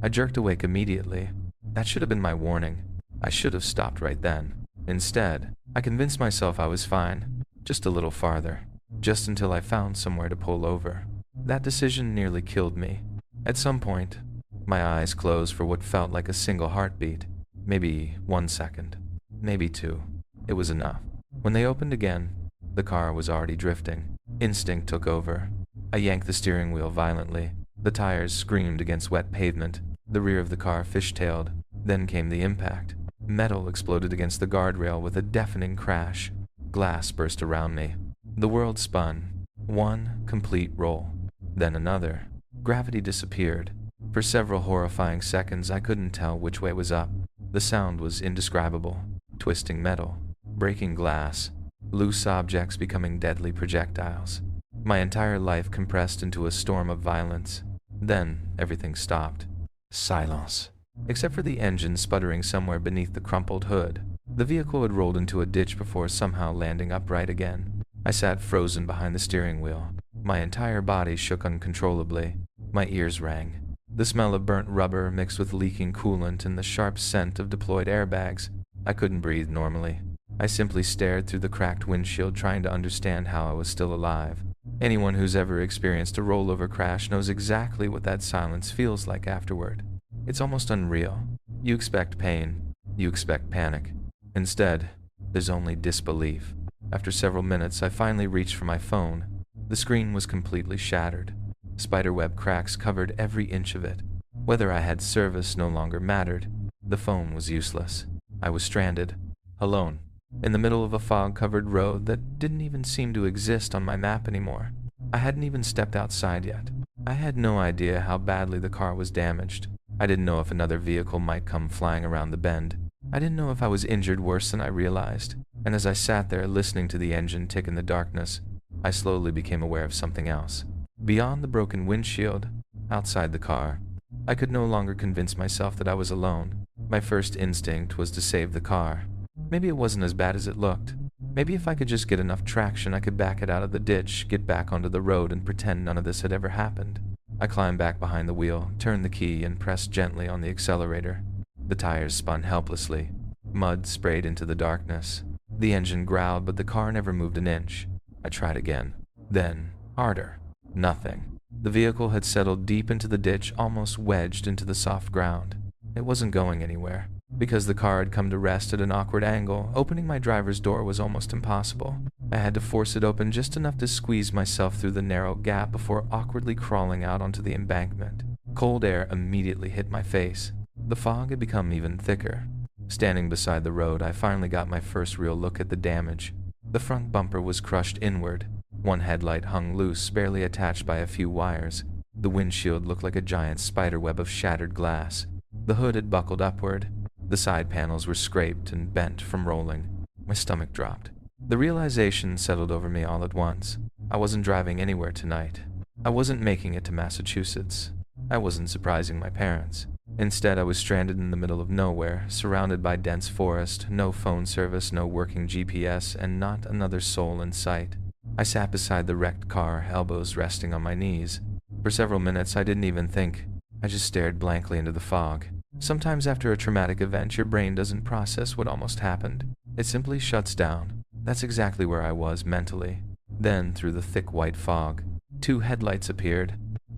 Speaker 1: I jerked awake immediately. That should have been my warning. I should have stopped right then. Instead, I convinced myself I was fine. Just a little farther. Just until I found somewhere to pull over. That decision nearly killed me. At some point, my eyes closed for what felt like a single heartbeat. Maybe 1 second. Maybe 2. It was enough. When they opened again, the car was already drifting. Instinct took over. I yanked the steering wheel violently. The tires screamed against wet pavement. The rear of the car fishtailed. Then came the impact. Metal exploded against the guardrail with a deafening crash. Glass burst around me. The world spun. One complete roll. Then another. Gravity disappeared. For several horrifying seconds, I couldn't tell which way was up. The sound was indescribable. Twisting metal. Breaking glass. Loose objects becoming deadly projectiles. My entire life compressed into a storm of violence. Then everything stopped. Silence. Except for the engine sputtering somewhere beneath the crumpled hood. The vehicle had rolled into a ditch before somehow landing upright again. I sat frozen behind the steering wheel. My entire body shook uncontrollably. My ears rang. The smell of burnt rubber mixed with leaking coolant and the sharp scent of deployed airbags. I couldn't breathe normally. I simply stared through the cracked windshield, trying to understand how I was still alive. Anyone who's ever experienced a rollover crash knows exactly what that silence feels like afterward. It's almost unreal. You expect pain. You expect panic. Instead, there's only disbelief. After several minutes, I finally reached for my phone. The screen was completely shattered. Spiderweb cracks covered every inch of it. Whether I had service no longer mattered. The phone was useless. I was stranded, alone, in the middle of a fog-covered road that didn't even seem to exist on my map anymore. I hadn't even stepped outside yet. I had no idea how badly the car was damaged. I didn't know if another vehicle might come flying around the bend. I didn't know if I was injured worse than I realized. And as I sat there listening to the engine tick in the darkness, I slowly became aware of something else. Beyond the broken windshield, outside the car, I could no longer convince myself that I was alone. My first instinct was to save the car. Maybe it wasn't as bad as it looked. Maybe if I could just get enough traction, I could back it out of the ditch, get back onto the road, and pretend none of this had ever happened. I climbed back behind the wheel, turned the key, and pressed gently on the accelerator. The tires spun helplessly. Mud sprayed into the darkness. The engine growled, but the car never moved an inch. I tried again. Then, harder. Nothing. The vehicle had settled deep into the ditch, almost wedged into the soft ground. It wasn't going anywhere. Because the car had come to rest at an awkward angle, opening my driver's door was almost impossible. I had to force it open just enough to squeeze myself through the narrow gap before awkwardly crawling out onto the embankment. Cold air immediately hit my face. The fog had become even thicker. Standing beside the road, I finally got my first real look at the damage. The front bumper was crushed inward. One headlight hung loose, barely attached by a few wires. The windshield looked like a giant spiderweb of shattered glass. The hood had buckled upward. The side panels were scraped and bent from rolling. My stomach dropped. The realization settled over me all at once. I wasn't driving anywhere tonight. I wasn't making it to Massachusetts. I wasn't surprising my parents. Instead, I was stranded in the middle of nowhere, surrounded by dense forest, no phone service, no working GPS, and not another soul in sight. I sat beside the wrecked car, elbows resting on my knees. For several minutes, I didn't even think. I just stared blankly into the fog. Sometimes after a traumatic event, your brain doesn't process what almost happened. It simply shuts down. That's exactly where I was mentally. Then, through the thick white fog, two headlights appeared.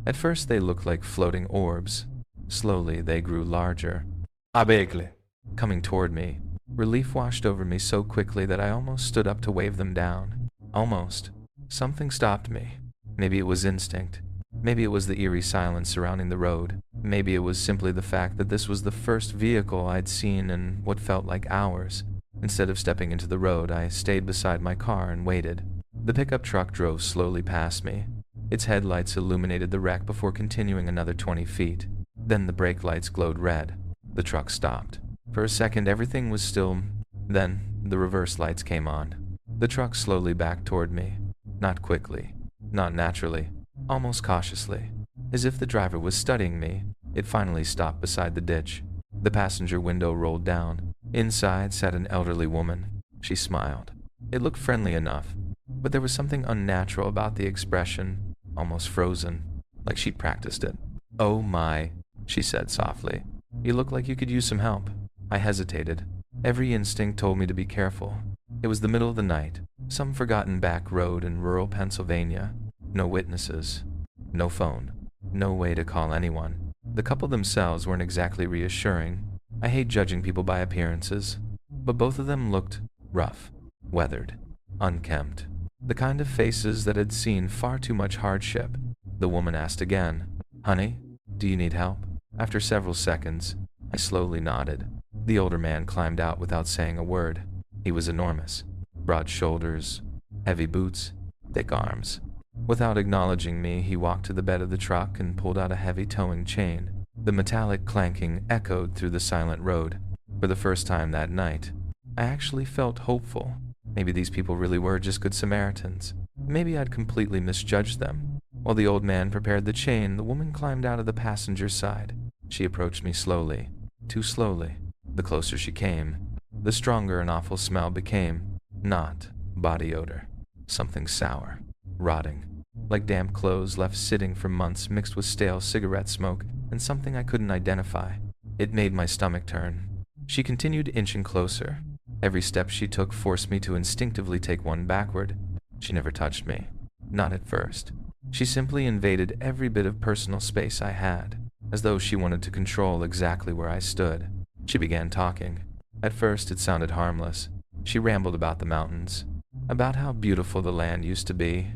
Speaker 1: At first, they looked like floating orbs. Slowly, they grew larger.
Speaker 2: Abegle.
Speaker 1: Coming toward me. Relief washed over me so quickly that I almost stood up to wave them down. Almost. Something stopped me. Maybe it was instinct. Maybe it was the eerie silence surrounding the road. Maybe it was simply the fact that this was the first vehicle I'd seen in what felt like hours. Instead of stepping into the road, I stayed beside my car and waited. The pickup truck drove slowly past me. Its headlights illuminated the wreck before continuing another 20 feet. Then the brake lights glowed red. The truck stopped. For a second, everything was still. Then, the reverse lights came on. The truck slowly backed toward me. Not quickly. Not naturally. Almost cautiously. As if the driver was studying me, it finally stopped beside the ditch. The passenger window rolled down. Inside sat an elderly woman. She smiled. It looked friendly enough, but there was something unnatural about the expression, almost frozen, like she'd practiced it. "Oh my," she said softly. "You look like you could use some help." I hesitated. Every instinct told me to be careful. It was the middle of the night, some forgotten back road in rural Pennsylvania. No witnesses. No phone. No way to call anyone. The couple themselves weren't exactly reassuring. I hate judging people by appearances, but both of them looked rough, weathered, unkempt. The kind of faces that had seen far too much hardship. The woman asked again, "Honey, do you need help?" After several seconds, I slowly nodded. The older man climbed out without saying a word. He was enormous. Broad shoulders, heavy boots, thick arms. Without acknowledging me, he walked to the bed of the truck and pulled out a heavy towing chain. The metallic clanking echoed through the silent road. For the first time that night, I actually felt hopeful. Maybe these people really were just good Samaritans. Maybe I'd completely misjudged them. While the old man prepared the chain, the woman climbed out of the passenger side. She approached me slowly, too slowly. The closer she came, the stronger an awful smell became. Not body odor. Something sour, rotting, like damp clothes left sitting for months mixed with stale cigarette smoke and something I couldn't identify. It made my stomach turn. She continued inching closer. Every step she took forced me to instinctively take one backward. She never touched me. Not at first. She simply invaded every bit of personal space I had, as though she wanted to control exactly where I stood. She began talking. At first it sounded harmless. She rambled about the mountains, about how beautiful the land used to be.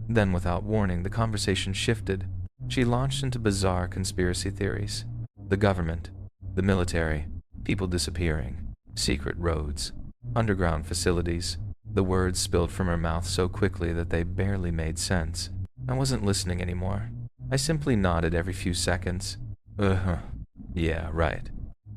Speaker 1: Then, without warning, the conversation shifted. She launched into bizarre conspiracy theories. The government, the military, people disappearing, secret roads, underground facilities. The words spilled from her mouth so quickly that they barely made sense. I wasn't listening anymore. I simply nodded every few seconds. Yeah, right.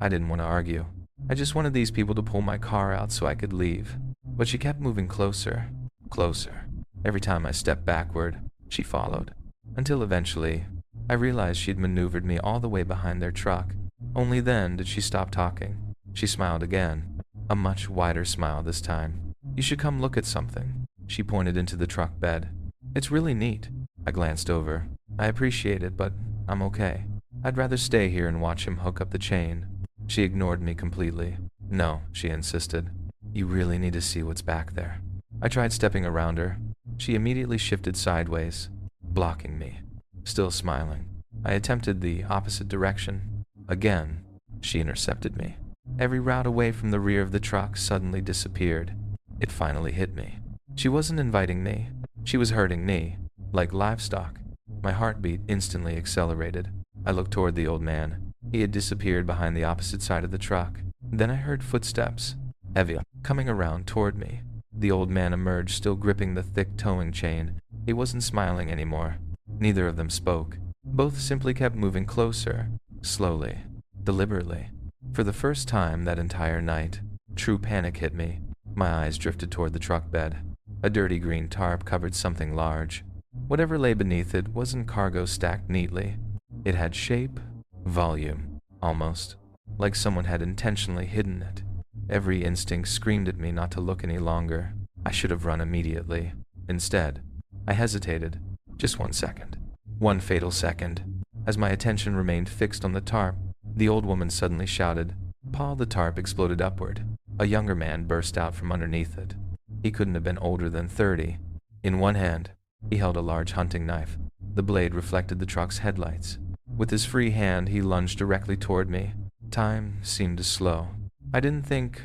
Speaker 1: I didn't want to argue. I just wanted these people to pull my car out so I could leave. But she kept moving closer, closer. Every time I stepped backward, she followed. Until eventually, I realized she'd maneuvered me all the way behind their truck. Only then did she stop talking. She smiled again, a much wider smile this time. You should come look at something. She pointed into the truck bed. It's really neat. I glanced over. I appreciate it, but I'm okay. I'd rather stay here and watch him hook up the chain. She ignored me completely. No, she insisted. You really need to see what's back there. I tried stepping around her. She immediately shifted sideways, blocking me. Still smiling, I attempted the opposite direction. Again, she intercepted me. Every route away from the rear of the truck suddenly disappeared. It finally hit me. She wasn't inviting me. She was hurting me, like livestock. My heartbeat instantly accelerated. I looked toward the old man. He had disappeared behind the opposite side of the truck. Then I heard footsteps, heavy, coming around toward me. The old man emerged, still gripping the thick towing chain. He wasn't smiling anymore. Neither of them spoke. Both simply kept moving closer, slowly, deliberately. For the first time that entire night, true panic hit me. My eyes drifted toward the truck bed. A dirty green tarp covered something large. Whatever lay beneath it wasn't cargo stacked neatly. It had shape, volume, almost, like someone had intentionally hidden it. Every instinct screamed at me not to look any longer. I should have run immediately. Instead, I hesitated. Just 1 second. One fatal second. As my attention remained fixed on the tarp, the old woman suddenly shouted. Paul, the tarp exploded upward. A younger man burst out from underneath it. He couldn't have been older than 30. In one hand, he held a large hunting knife. The blade reflected the truck's headlights. With his free hand, he lunged directly toward me. Time seemed to slow. I didn't think.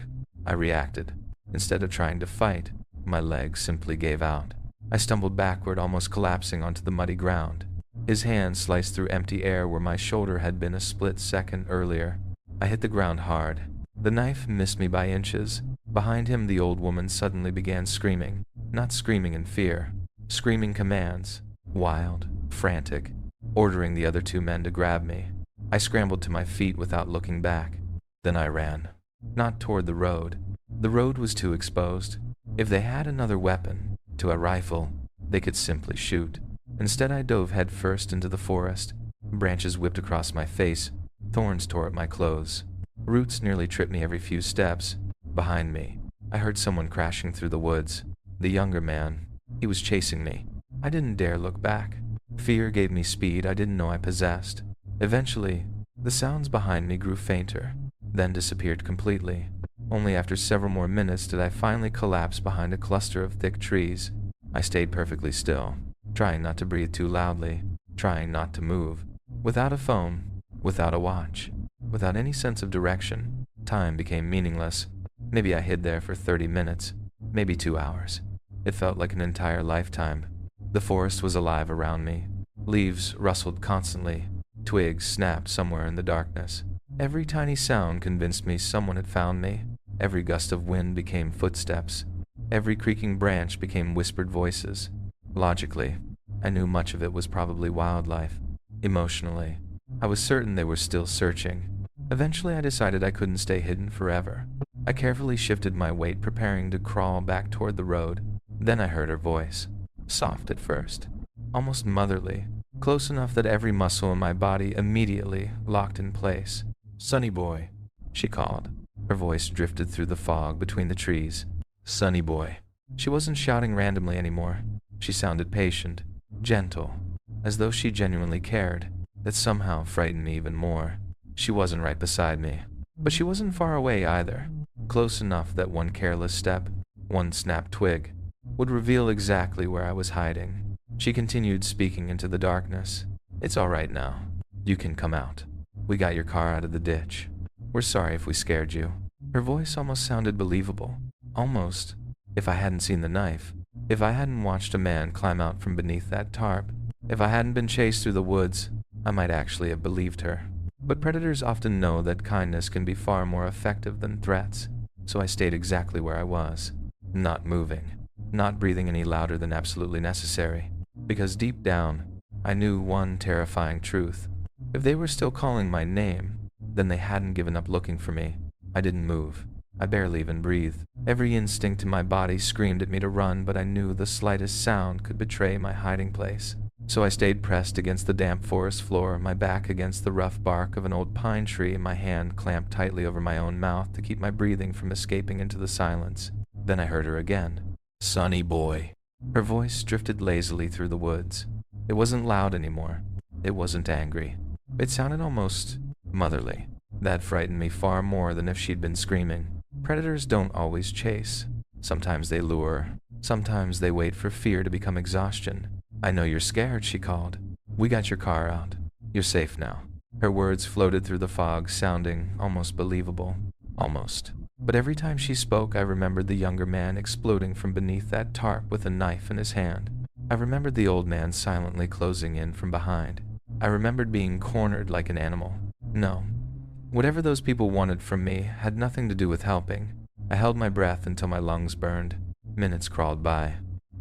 Speaker 1: I reacted. Instead of trying to fight, my legs simply gave out. I stumbled backward, almost collapsing onto the muddy ground. His hand sliced through empty air where my shoulder had been a split second earlier. I hit the ground hard. The knife missed me by inches. Behind him, the old woman suddenly began screaming. Not screaming in fear. Screaming commands. Wild, frantic, ordering the other two men to grab me. I scrambled to my feet without looking back. Then I ran. Not toward the road. The road was too exposed. If they had another weapon, to a rifle, they could simply shoot. Instead, I dove headfirst into the forest. Branches whipped across my face. Thorns tore at my clothes. Roots nearly tripped me every few steps. Behind me, I heard someone crashing through the woods. The younger man. He was chasing me. I didn't dare look back. Fear gave me speed I didn't know I possessed. Eventually, the sounds behind me grew fainter, then disappeared completely. Only after several more minutes did I finally collapse behind a cluster of thick trees. I stayed perfectly still, trying not to breathe too loudly, trying not to move. Without a phone, without a watch, without any sense of direction, time became meaningless. Maybe I hid there for 30 minutes, maybe 2 hours. It felt like an entire lifetime. The forest was alive around me. Leaves rustled constantly. Twigs snapped somewhere in the darkness. Every tiny sound convinced me someone had found me. Every gust of wind became footsteps. Every creaking branch became whispered voices. Logically, I knew much of it was probably wildlife. Emotionally, I was certain they were still searching. Eventually, I decided I couldn't stay hidden forever. I carefully shifted my weight, preparing to crawl back toward the road. Then I heard her voice. Soft at first, almost motherly, close enough that every muscle in my body immediately locked in place. Sonny boy, she called. Her voice drifted through the fog between the trees. Sonny boy. She wasn't shouting randomly anymore. She sounded patient, gentle, as though she genuinely cared. That somehow frightened me even more. She wasn't right beside me, but she wasn't far away either. Close enough that one careless step, one snapped twig, would reveal exactly where I was hiding. She continued speaking into the darkness. "It's all right now. You can come out. We got your car out of the ditch. We're sorry if we scared you." Her voice almost sounded believable. Almost. If I hadn't seen the knife, if I hadn't watched a man climb out from beneath that tarp, if I hadn't been chased through the woods, I might actually have believed her. But predators often know that kindness can be far more effective than threats, so I stayed exactly where I was, not moving, not breathing any louder than absolutely necessary, because deep down, I knew one terrifying truth. If they were still calling my name, then they hadn't given up looking for me. I didn't move. I barely even breathed. Every instinct in my body screamed at me to run, but I knew the slightest sound could betray my hiding place. So I stayed pressed against the damp forest floor, my back against the rough bark of an old pine tree, and my hand clamped tightly over my own mouth to keep my breathing from escaping into the silence. Then I heard her again. "Sonny boy." Her voice drifted lazily through the woods. It wasn't loud anymore. It wasn't angry. It sounded almost motherly. That frightened me far more than if she'd been screaming. Predators don't always chase. Sometimes they lure. Sometimes they wait for fear to become exhaustion. "I know you're scared," she called. "We got your car out. You're safe now." Her words floated through the fog, sounding almost believable. Almost. But every time she spoke, I remembered the younger man exploding from beneath that tarp with a knife in his hand. I remembered the old man silently closing in from behind. I remembered being cornered like an animal. No. Whatever those people wanted from me had nothing to do with helping. I held my breath until my lungs burned. Minutes crawled by.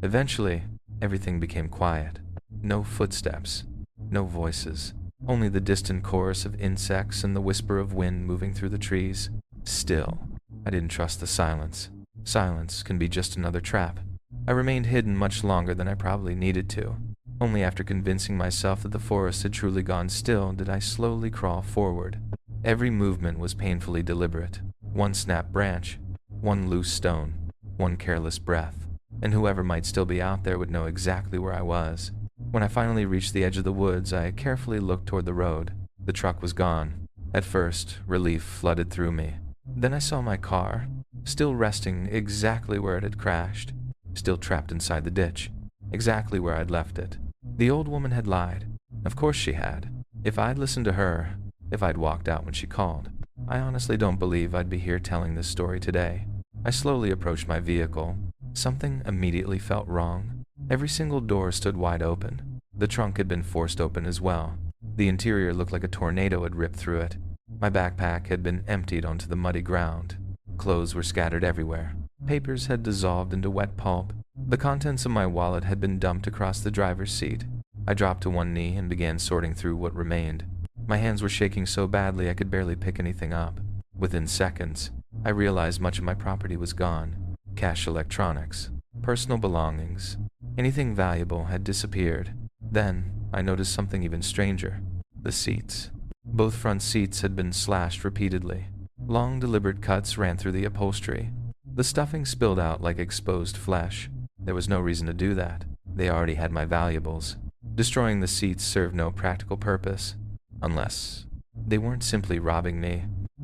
Speaker 1: Eventually, everything became quiet. No footsteps. No voices. Only the distant chorus of insects and the whisper of wind moving through the trees. Still, I didn't trust the silence. Silence can be just another trap. I remained hidden much longer than I probably needed to. Only after convincing myself that the forest had truly gone still did I slowly crawl forward. Every movement was painfully deliberate. One snapped branch, one loose stone, one careless breath, and whoever might still be out there would know exactly where I was. When I finally reached the edge of the woods, I carefully looked toward the road. The truck was gone. At first, relief flooded through me. Then I saw my car, still resting exactly where it had crashed, still trapped inside the ditch, exactly where I'd left it. The old woman had lied. Of course she had. If I'd listened to her, if I'd walked out when she called, I honestly don't believe I'd be here telling this story today. I slowly approached my vehicle. Something immediately felt wrong. Every single door stood wide open. The trunk had been forced open as well. The interior looked like a tornado had ripped through it. My backpack had been emptied onto the muddy ground. Clothes were scattered everywhere. Papers had dissolved into wet pulp. The contents of my wallet had been dumped across the driver's seat. I dropped to one knee and began sorting through what remained. My hands were shaking so badly I could barely pick anything up. Within seconds, I realized much of my property was gone. Cash, electronics, personal belongings, anything valuable had disappeared. Then, I noticed something even stranger. The seats. Both front seats had been slashed repeatedly. Long, deliberate cuts ran through the upholstery. The stuffing spilled out like exposed flesh. There was no reason to do that. They already had my valuables. Destroying the seats served no practical purpose. Unless they weren't simply robbing me.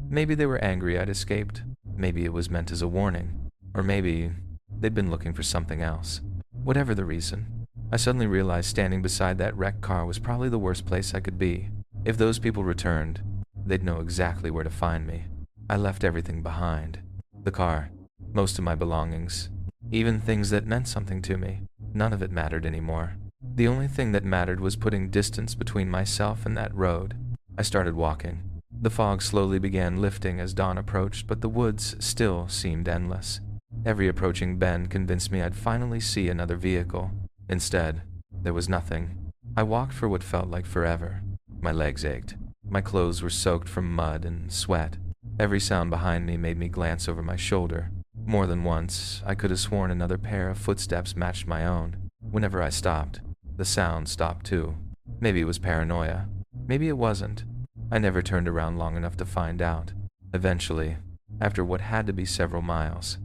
Speaker 1: Maybe they were angry I'd escaped. Maybe it was meant as a warning. Or maybe they'd been looking for something else. Whatever the reason, I suddenly realized standing beside that wrecked car was probably the worst place I could be. If those people returned, they'd know exactly where to find me. I left everything behind. The car, most of my belongings, even things that meant something to me. None of it mattered anymore. The only thing that mattered was putting distance between myself and that road. I started walking. The fog slowly began lifting as dawn approached, but the woods still seemed endless. Every approaching bend convinced me I'd finally see another vehicle. Instead, there was nothing. I walked for what felt like forever. My legs ached. My clothes were soaked from mud and sweat. Every sound behind me made me glance over my shoulder. More than once, I could have sworn another pair of footsteps matched my own. Whenever I stopped, the sound stopped too. Maybe it was paranoia. Maybe it wasn't. I never turned around long enough to find out. Eventually, after what had to be several miles,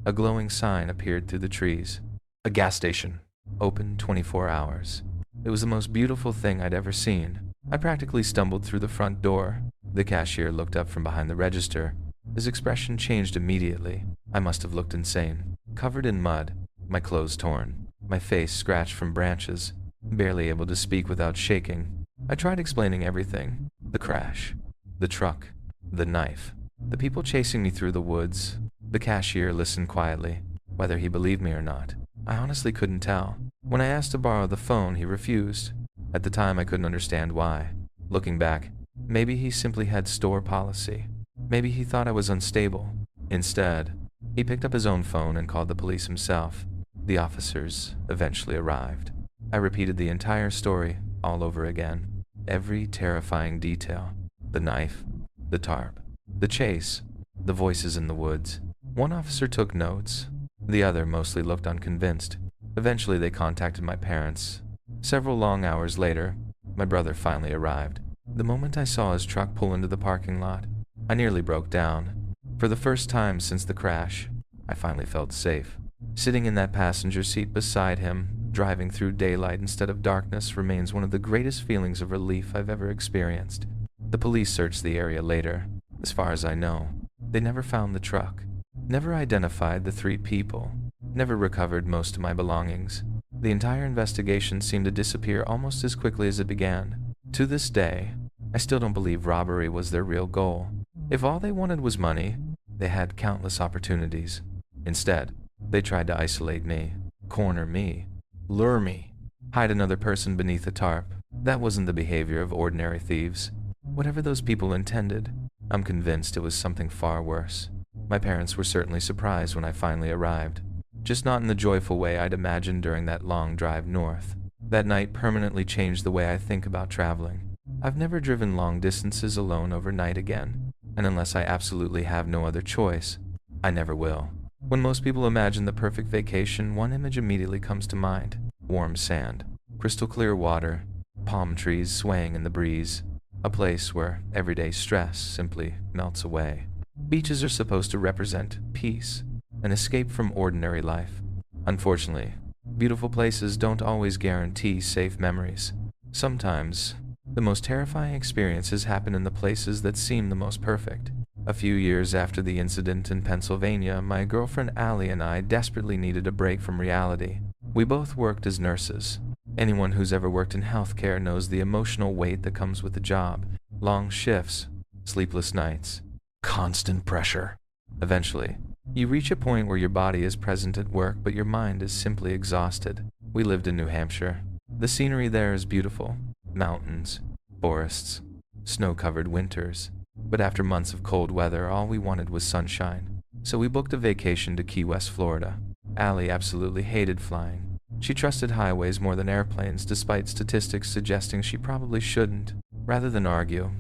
Speaker 1: A glowing sign appeared through the trees. A gas station. Open 24 hours. It was the most beautiful thing I'd ever seen. I practically stumbled through the front door. The cashier looked up from behind the register. His expression changed immediately. I must have looked insane. Covered in mud, my clothes torn, my face scratched from branches, barely able to speak without shaking. I tried explaining everything. The crash, the truck, the knife, the people chasing me through the woods. The cashier listened quietly. Whether he believed me or not, I honestly couldn't tell. When I asked to borrow the phone, he refused. At the time, I couldn't understand why. Looking back, maybe he simply had store policy. Maybe he thought I was unstable. Instead, he picked up his own phone and called the police himself. The officers eventually arrived. I repeated the entire story all over again. Every terrifying detail. The knife, the tarp, the chase, the voices in the woods. One officer took notes. The other mostly looked unconvinced. Eventually, they contacted my parents. Several long hours later, my brother finally arrived. The moment I saw his truck pull into the parking lot, I nearly broke down. For the first time since the crash, I finally felt safe. Sitting in that passenger seat beside him, driving through daylight instead of darkness, remains one of the greatest feelings of relief I've ever experienced. The police searched the area later. As far as I know, they never found the truck, never identified the 3 people, never recovered most of my belongings. The entire investigation seemed to disappear almost as quickly as it began. To this day, I still don't believe robbery was their real goal. If all they wanted was money, they had countless opportunities. Instead, they tried to isolate me, corner me, lure me, hide another person beneath a tarp. That wasn't the behavior of ordinary thieves. Whatever those people intended, I'm convinced it was something far worse. My parents were certainly surprised when I finally arrived, just not in the joyful way I'd imagined during that long drive north. That night permanently changed the way I think about traveling. I've never driven long distances alone overnight again, and unless I absolutely have no other choice, I never will. When most people imagine the perfect vacation, one image immediately comes to mind. Warm sand, crystal clear water, palm trees swaying in the breeze. A place where everyday stress simply melts away. Beaches are supposed to represent peace, an escape from ordinary life. Unfortunately, beautiful places don't always guarantee safe memories. Sometimes, the most terrifying experiences happen in the places that seem the most perfect. A few years after the incident in Pennsylvania, my girlfriend Allie and I desperately needed a break from reality. We both worked as nurses. Anyone who's ever worked in healthcare knows the emotional weight that comes with the job. Long shifts, sleepless nights, constant pressure. Eventually, you reach a point where your body is present at work, but your mind is simply exhausted. We lived in New Hampshire. The scenery there is beautiful. Mountains, forests, snow-covered winters. But after months of cold weather, all we wanted was sunshine. So we booked a vacation to Key West, Florida. Allie absolutely hated flying. She trusted highways more than airplanes, despite statistics suggesting she probably shouldn't. Rather than argue,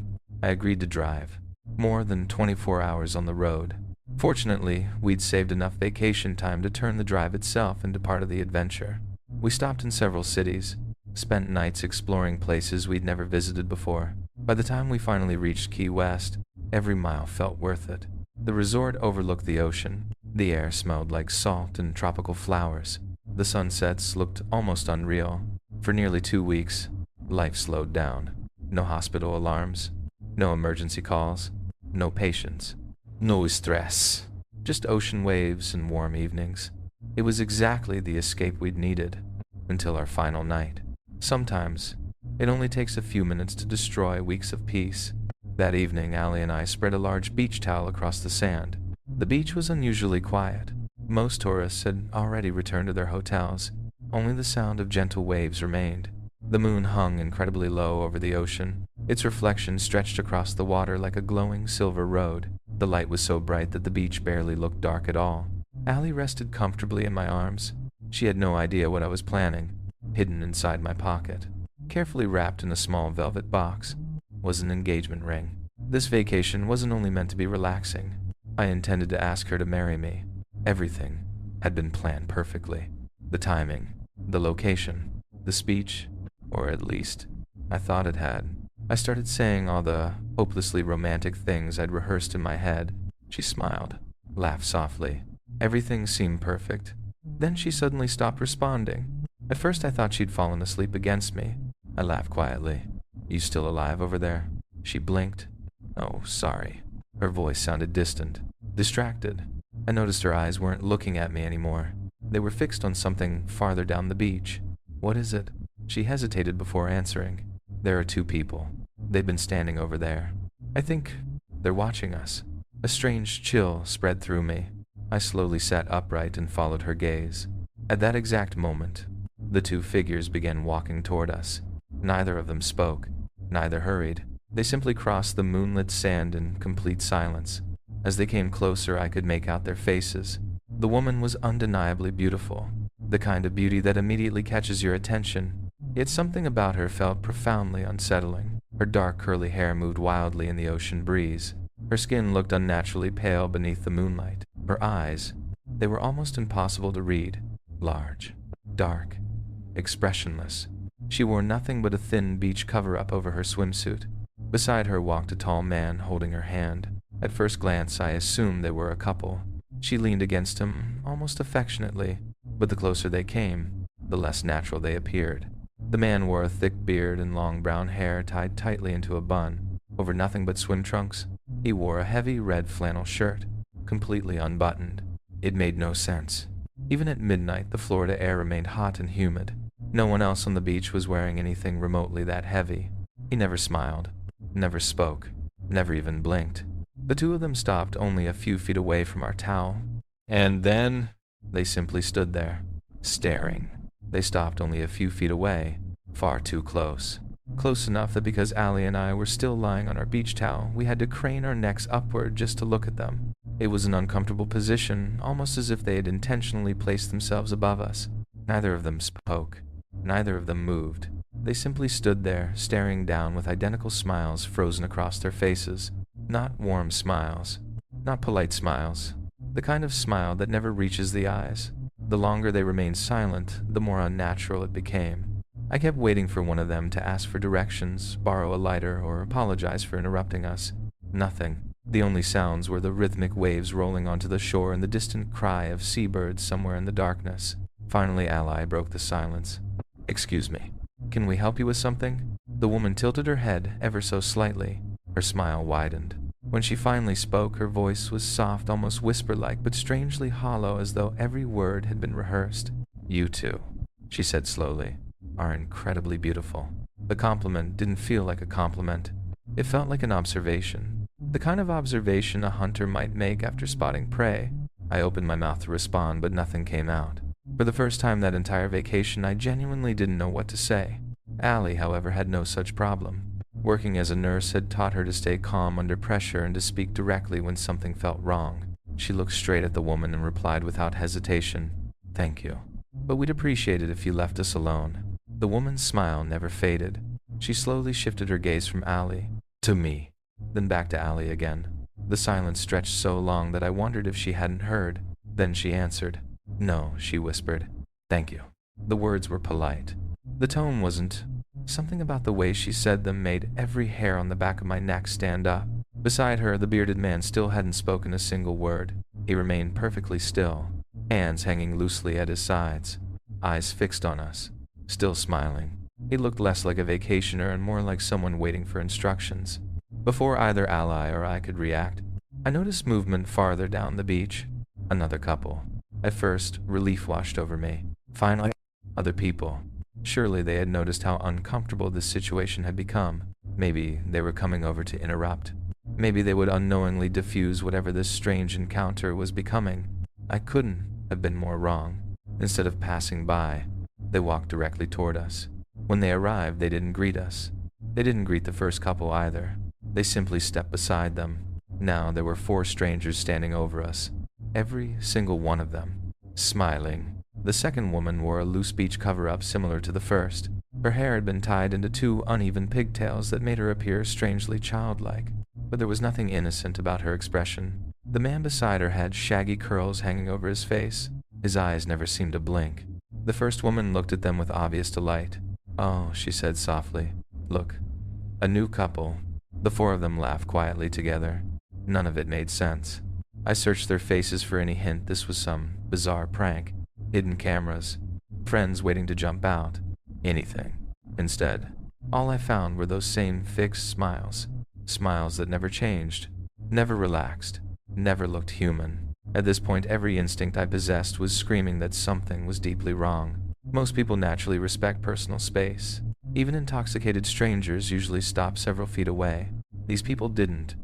Speaker 1: I agreed to drive. More than 24 hours on the road. Fortunately, we'd saved enough vacation time to turn the drive itself into part of the adventure. We stopped in several cities, spent nights exploring places we'd never visited before. By the time we finally reached Key West, every mile felt worth it. The resort overlooked the ocean. The air smelled like salt and tropical flowers. The sunsets looked almost unreal. For nearly 2 weeks, life slowed down. No hospital alarms, no emergency calls, no patients, no stress. Just ocean waves and warm evenings. It was exactly the escape we'd needed, until our final night. Sometimes, it only takes a few minutes to destroy weeks of peace. That evening, Allie and I spread a large beach towel across the sand. The beach was unusually quiet. Most tourists had already returned to their hotels. Only the sound of gentle waves remained. The moon hung incredibly low over the ocean. Its reflection stretched across the water like a glowing silver road. The light was so bright that the beach barely looked dark at all. Allie rested comfortably in my arms. She had no idea what I was planning. Hidden inside my pocket, carefully wrapped in a small velvet box, was an engagement ring. This vacation wasn't only meant to be relaxing. I intended to ask her to marry me. Everything had been planned perfectly. The timing, the location, the speech, or at least, I thought it had. I started saying all the hopelessly romantic things I'd rehearsed in my head. She smiled, laughed softly, Everything seemed perfect. Then she suddenly stopped responding. At first I thought she'd fallen asleep against me. I laughed quietly. "You still alive over there?" She blinked. "Oh, sorry." Her voice sounded distant, distracted. I noticed her eyes weren't looking at me anymore. They were fixed on something farther down the beach. "What is it?" She hesitated before answering. "There are two people. They've been standing over there. I think they're watching us." A strange chill spread through me. I slowly sat upright and followed her gaze. At that exact moment, the two figures began walking toward us. Neither of them spoke. Neither hurried. They simply crossed the moonlit sand in complete silence. As they came closer, I could make out their faces. The woman was undeniably beautiful, the kind of beauty that immediately catches your attention. Yet something about her felt profoundly unsettling. Her dark curly hair moved wildly in the ocean breeze. Her skin looked unnaturally pale beneath the moonlight. Her eyes, they were almost impossible to read. Large, dark, expressionless. She wore nothing but a thin beach cover-up over her swimsuit. Beside her walked a tall man holding her hand. At first glance, I assumed they were a couple. She leaned against him, almost affectionately, but the closer they came, the less natural they appeared. The man wore a thick beard and long brown hair tied tightly into a bun. Over nothing but swim trunks, he wore a heavy red flannel shirt, completely unbuttoned. It made no sense. Even at midnight, the Florida air remained hot and humid. No one else on the beach was wearing anything remotely that heavy. He never smiled, never spoke, never even blinked. The two of them stopped only a few feet away from our towel. And then they simply stood there, staring. They stopped only a few feet away, far too close. Close enough that because Allie and I were still lying on our beach towel, we had to crane our necks upward just to look at them. It was an uncomfortable position, almost as if they had intentionally placed themselves above us. Neither of them spoke. Neither of them moved. They simply stood there, staring down with identical smiles frozen across their faces. Not warm smiles. Not polite smiles. The kind of smile that never reaches the eyes. The longer they remained silent, the more unnatural it became. I kept waiting for one of them to ask for directions, borrow a lighter, or apologize for interrupting us. Nothing. The only sounds were the rhythmic waves rolling onto the shore and the distant cry of seabirds somewhere in the darkness. Finally, Ally broke the silence. "Excuse me. Can we help you with something?" The woman tilted her head ever so slightly. Her smile widened. When she finally spoke, her voice was soft, almost whisper-like, but strangely hollow, as though every word had been rehearsed. "You two," she said slowly, "are incredibly beautiful." The compliment didn't feel like a compliment. It felt like an observation. The kind of observation a hunter might make after spotting prey. I opened my mouth to respond, but nothing came out. For the first time that entire vacation, I genuinely didn't know what to say. Allie, however, had no such problem. Working as a nurse had taught her to stay calm under pressure and to speak directly when something felt wrong. She looked straight at the woman and replied without hesitation, "Thank you. But we'd appreciate it if you left us alone." The woman's smile never faded. She slowly shifted her gaze from Allie to me, then back to Allie again. The silence stretched so long that I wondered if she hadn't heard. Then she answered. "No," she whispered. "Thank you." The words were polite. The tone wasn't. Something about the way she said them made every hair on the back of my neck stand up. Beside her, the bearded man still hadn't spoken a single word. He remained perfectly still, hands hanging loosely at his sides, eyes fixed on us, still smiling. He looked less like a vacationer and more like someone waiting for instructions. Before either Ally or I could react, I noticed movement farther down the beach. Another couple. At first, relief washed over me. Finally, other people. Surely they had noticed how uncomfortable this situation had become. Maybe they were coming over to interrupt. Maybe they would unknowingly diffuse whatever this strange encounter was becoming. I couldn't have been more wrong. Instead of passing by, they walked directly toward us. When they arrived, they didn't greet us. They didn't greet the first couple either. They simply stepped beside them. Now there were 4 strangers standing over us. Every single one of them, smiling. The second woman wore a loose beach cover-up similar to the first. Her hair had been tied into 2 uneven pigtails that made her appear strangely childlike, but there was nothing innocent about her expression. The man beside her had shaggy curls hanging over his face. His eyes never seemed to blink. The first woman looked at them with obvious delight. "Oh," she said softly. "Look, a new couple." The 4 of them laughed quietly together. None of it made sense. I searched their faces for any hint this was some bizarre prank, hidden cameras, friends waiting to jump out, anything. Instead, all I found were those same fixed smiles, smiles that never changed, never relaxed, never looked human. At this point, every instinct I possessed was screaming that something was deeply wrong. Most people naturally respect personal space. Even intoxicated strangers usually stop several feet away. These people didn't.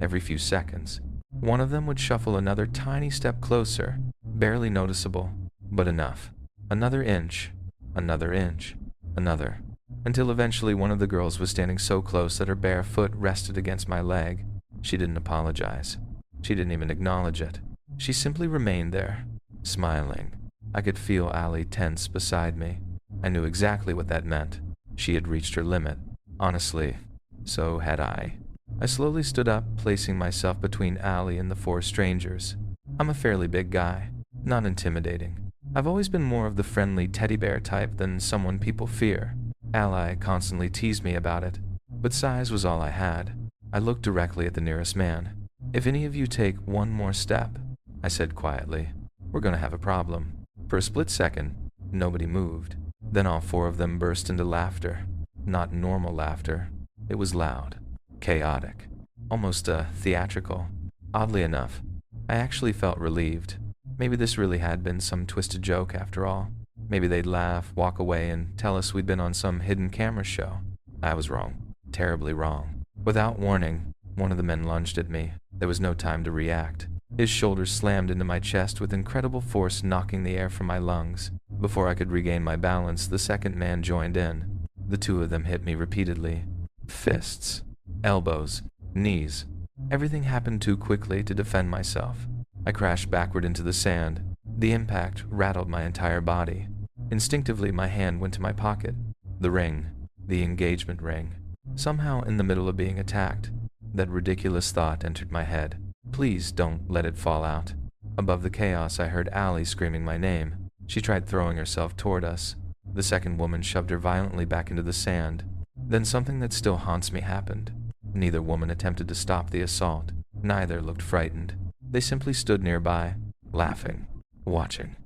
Speaker 1: Every few seconds, one of them would shuffle another tiny step closer, barely noticeable, but enough. Another inch, another inch, another, until eventually one of the girls was standing so close that her bare foot rested against my leg. She didn't apologize. She didn't even acknowledge it. She simply remained there, smiling. I could feel Allie tense beside me. I knew exactly what that meant. She had reached her limit. Honestly, so had I. I slowly stood up, placing myself between Allie and the four strangers. I'm a fairly big guy, not intimidating. I've always been more of the friendly teddy bear type than someone people fear. Allie constantly teased me about it, but size was all I had. I looked directly at the nearest man. "If any of you take one more step," I said quietly, "we're gonna have a problem." For a split second, nobody moved. Then all four of them burst into laughter. Not normal laughter. It was loud, chaotic, almost theatrical. Oddly enough, I actually felt relieved. Maybe this really had been some twisted joke after all. Maybe they'd laugh, walk away, and tell us we'd been on some hidden camera show. I was wrong. Terribly wrong. Without warning, one of the men lunged at me. There was no time to react. His shoulders slammed into my chest with incredible force, knocking the air from my lungs. Before I could regain my balance, the second man joined in. The two of them hit me repeatedly. Fists, elbows, knees. Everything happened too quickly to defend myself. I crashed backward into the sand. The impact rattled my entire body. Instinctively, my hand went to my pocket. The ring, the engagement ring. Somehow, in the middle of being attacked, that ridiculous thought entered my head. Please don't let it fall out. Above the chaos, I heard Allie screaming my name. She tried throwing herself toward us. The second woman shoved her violently back into the sand. Then something that still haunts me happened. Neither woman attempted to stop the assault. Neither looked frightened. They simply stood nearby, laughing, watching,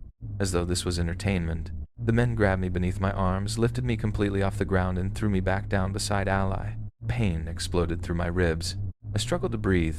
Speaker 1: as though this was entertainment. The men grabbed me beneath my arms, lifted me completely off the ground, and threw me back down beside Allie. Pain exploded through my ribs. I struggled to breathe.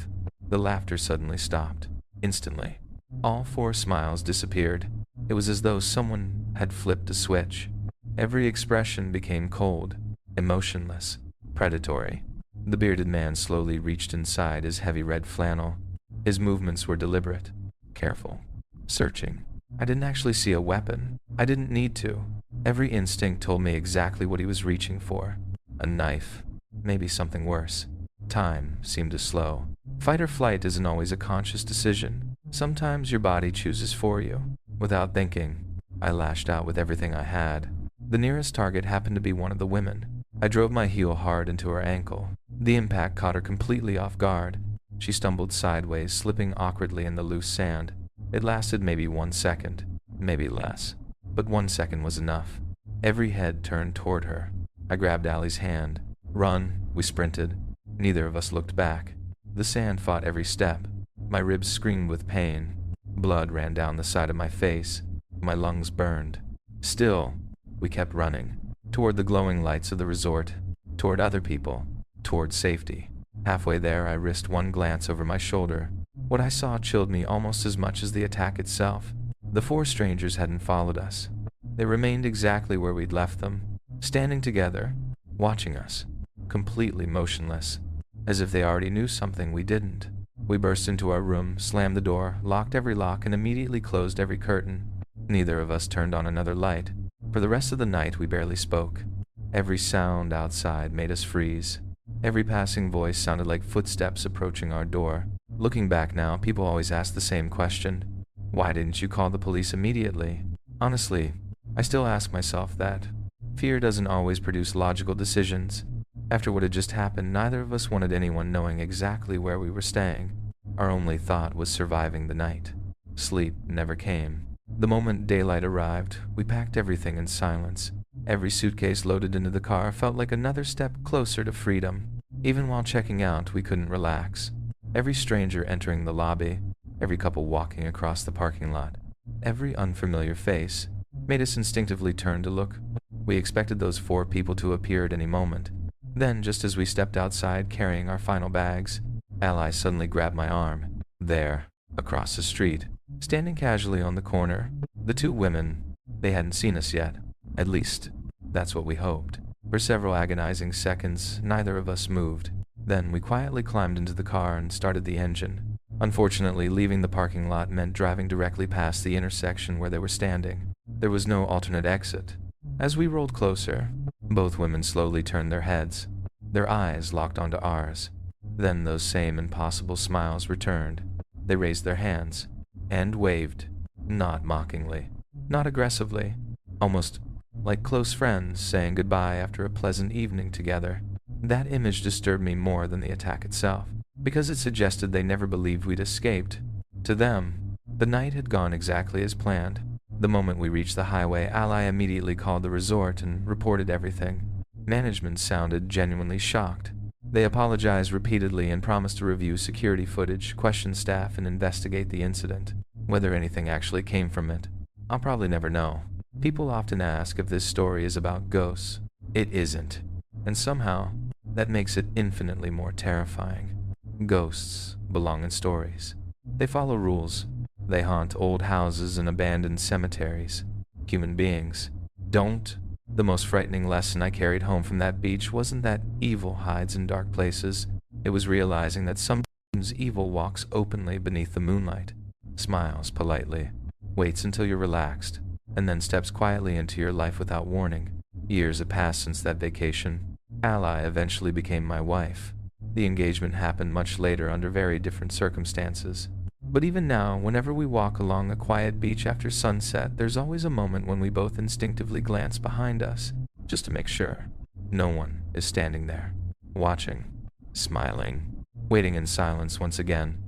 Speaker 1: The laughter suddenly stopped. Instantly, all four smiles disappeared. It was as though someone had flipped a switch. Every expression became cold, emotionless, predatory. The bearded man slowly reached inside his heavy red flannel. His movements were deliberate, careful, searching. I didn't actually see a weapon. I didn't need to. Every instinct told me exactly what he was reaching for. A knife, maybe something worse. Time seemed to slow. Fight or flight isn't always a conscious decision. Sometimes your body chooses for you. Without thinking, I lashed out with everything I had. The nearest target happened to be one of the women. I drove my heel hard into her ankle. The impact caught her completely off guard. She stumbled sideways, slipping awkwardly in the loose sand. It lasted maybe 1 second, maybe less. But 1 second was enough. Every head turned toward her. I grabbed Allie's hand. "Run," we sprinted. Neither of us looked back. The sand fought every step. My ribs screamed with pain. Blood ran down the side of my face. My lungs burned. Still, we kept running. Toward the glowing lights of the resort. Toward other people. Toward safety. Halfway there, I risked one glance over my shoulder. What I saw chilled me almost as much as the attack itself. The four strangers hadn't followed us. They remained exactly where we'd left them, standing together, watching us, completely motionless, as if they already knew something we didn't. We burst into our room, slammed the door, locked every lock, and immediately closed every curtain. Neither of us turned on another light. For the rest of the night, we barely spoke. Every sound outside made us freeze. Every passing voice sounded like footsteps approaching our door. Looking back now, people always ask the same question. Why didn't you call the police immediately? Honestly, I still ask myself that. Fear doesn't always produce logical decisions. After what had just happened, neither of us wanted anyone knowing exactly where we were staying. Our only thought was surviving the night. Sleep never came. The moment daylight arrived, we packed everything in silence. Every suitcase loaded into the car felt like another step closer to freedom. Even while checking out, we couldn't relax. Every stranger entering the lobby, every couple walking across the parking lot, every unfamiliar face, made us instinctively turn to look. We expected those 4 people to appear at any moment. Then, just as we stepped outside carrying our final bags, Ally suddenly grabbed my arm. There, across the street, standing casually on the corner, the 2 women. They hadn't seen us yet. At least, that's what we hoped. For several agonizing seconds, neither of us moved. Then we quietly climbed into the car and started the engine. Unfortunately, leaving the parking lot meant driving directly past the intersection where they were standing. There was no alternate exit. As we rolled closer, both women slowly turned their heads. Their eyes locked onto ours. Then those same impossible smiles returned. They raised their hands and waved, not mockingly, not aggressively, almost like close friends saying goodbye after a pleasant evening together. That image disturbed me more than the attack itself, because it suggested they never believed we'd escaped. To them, the night had gone exactly as planned. The moment we reached the highway, Ally immediately called the resort and reported everything. Management sounded genuinely shocked. They apologized repeatedly and promised to review security footage, question staff, and investigate the incident. Whether anything actually came from it, I'll probably never know. People often ask if this story is about ghosts. It isn't. And somehow, that makes it infinitely more terrifying. Ghosts belong in stories. They follow rules. They haunt old houses and abandoned cemeteries. Human beings don't. The most frightening lesson I carried home from that beach wasn't that evil hides in dark places. It was realizing that sometimes evil walks openly beneath the moonlight, smiles politely, waits until you're relaxed, and then steps quietly into your life without warning. Years have passed since that vacation. Ally eventually became my wife. The engagement happened much later under very different circumstances. But even now, whenever we walk along a quiet beach after sunset, there's always a moment when we both instinctively glance behind us, just to make sure no one is standing there, watching, smiling, waiting in silence once again.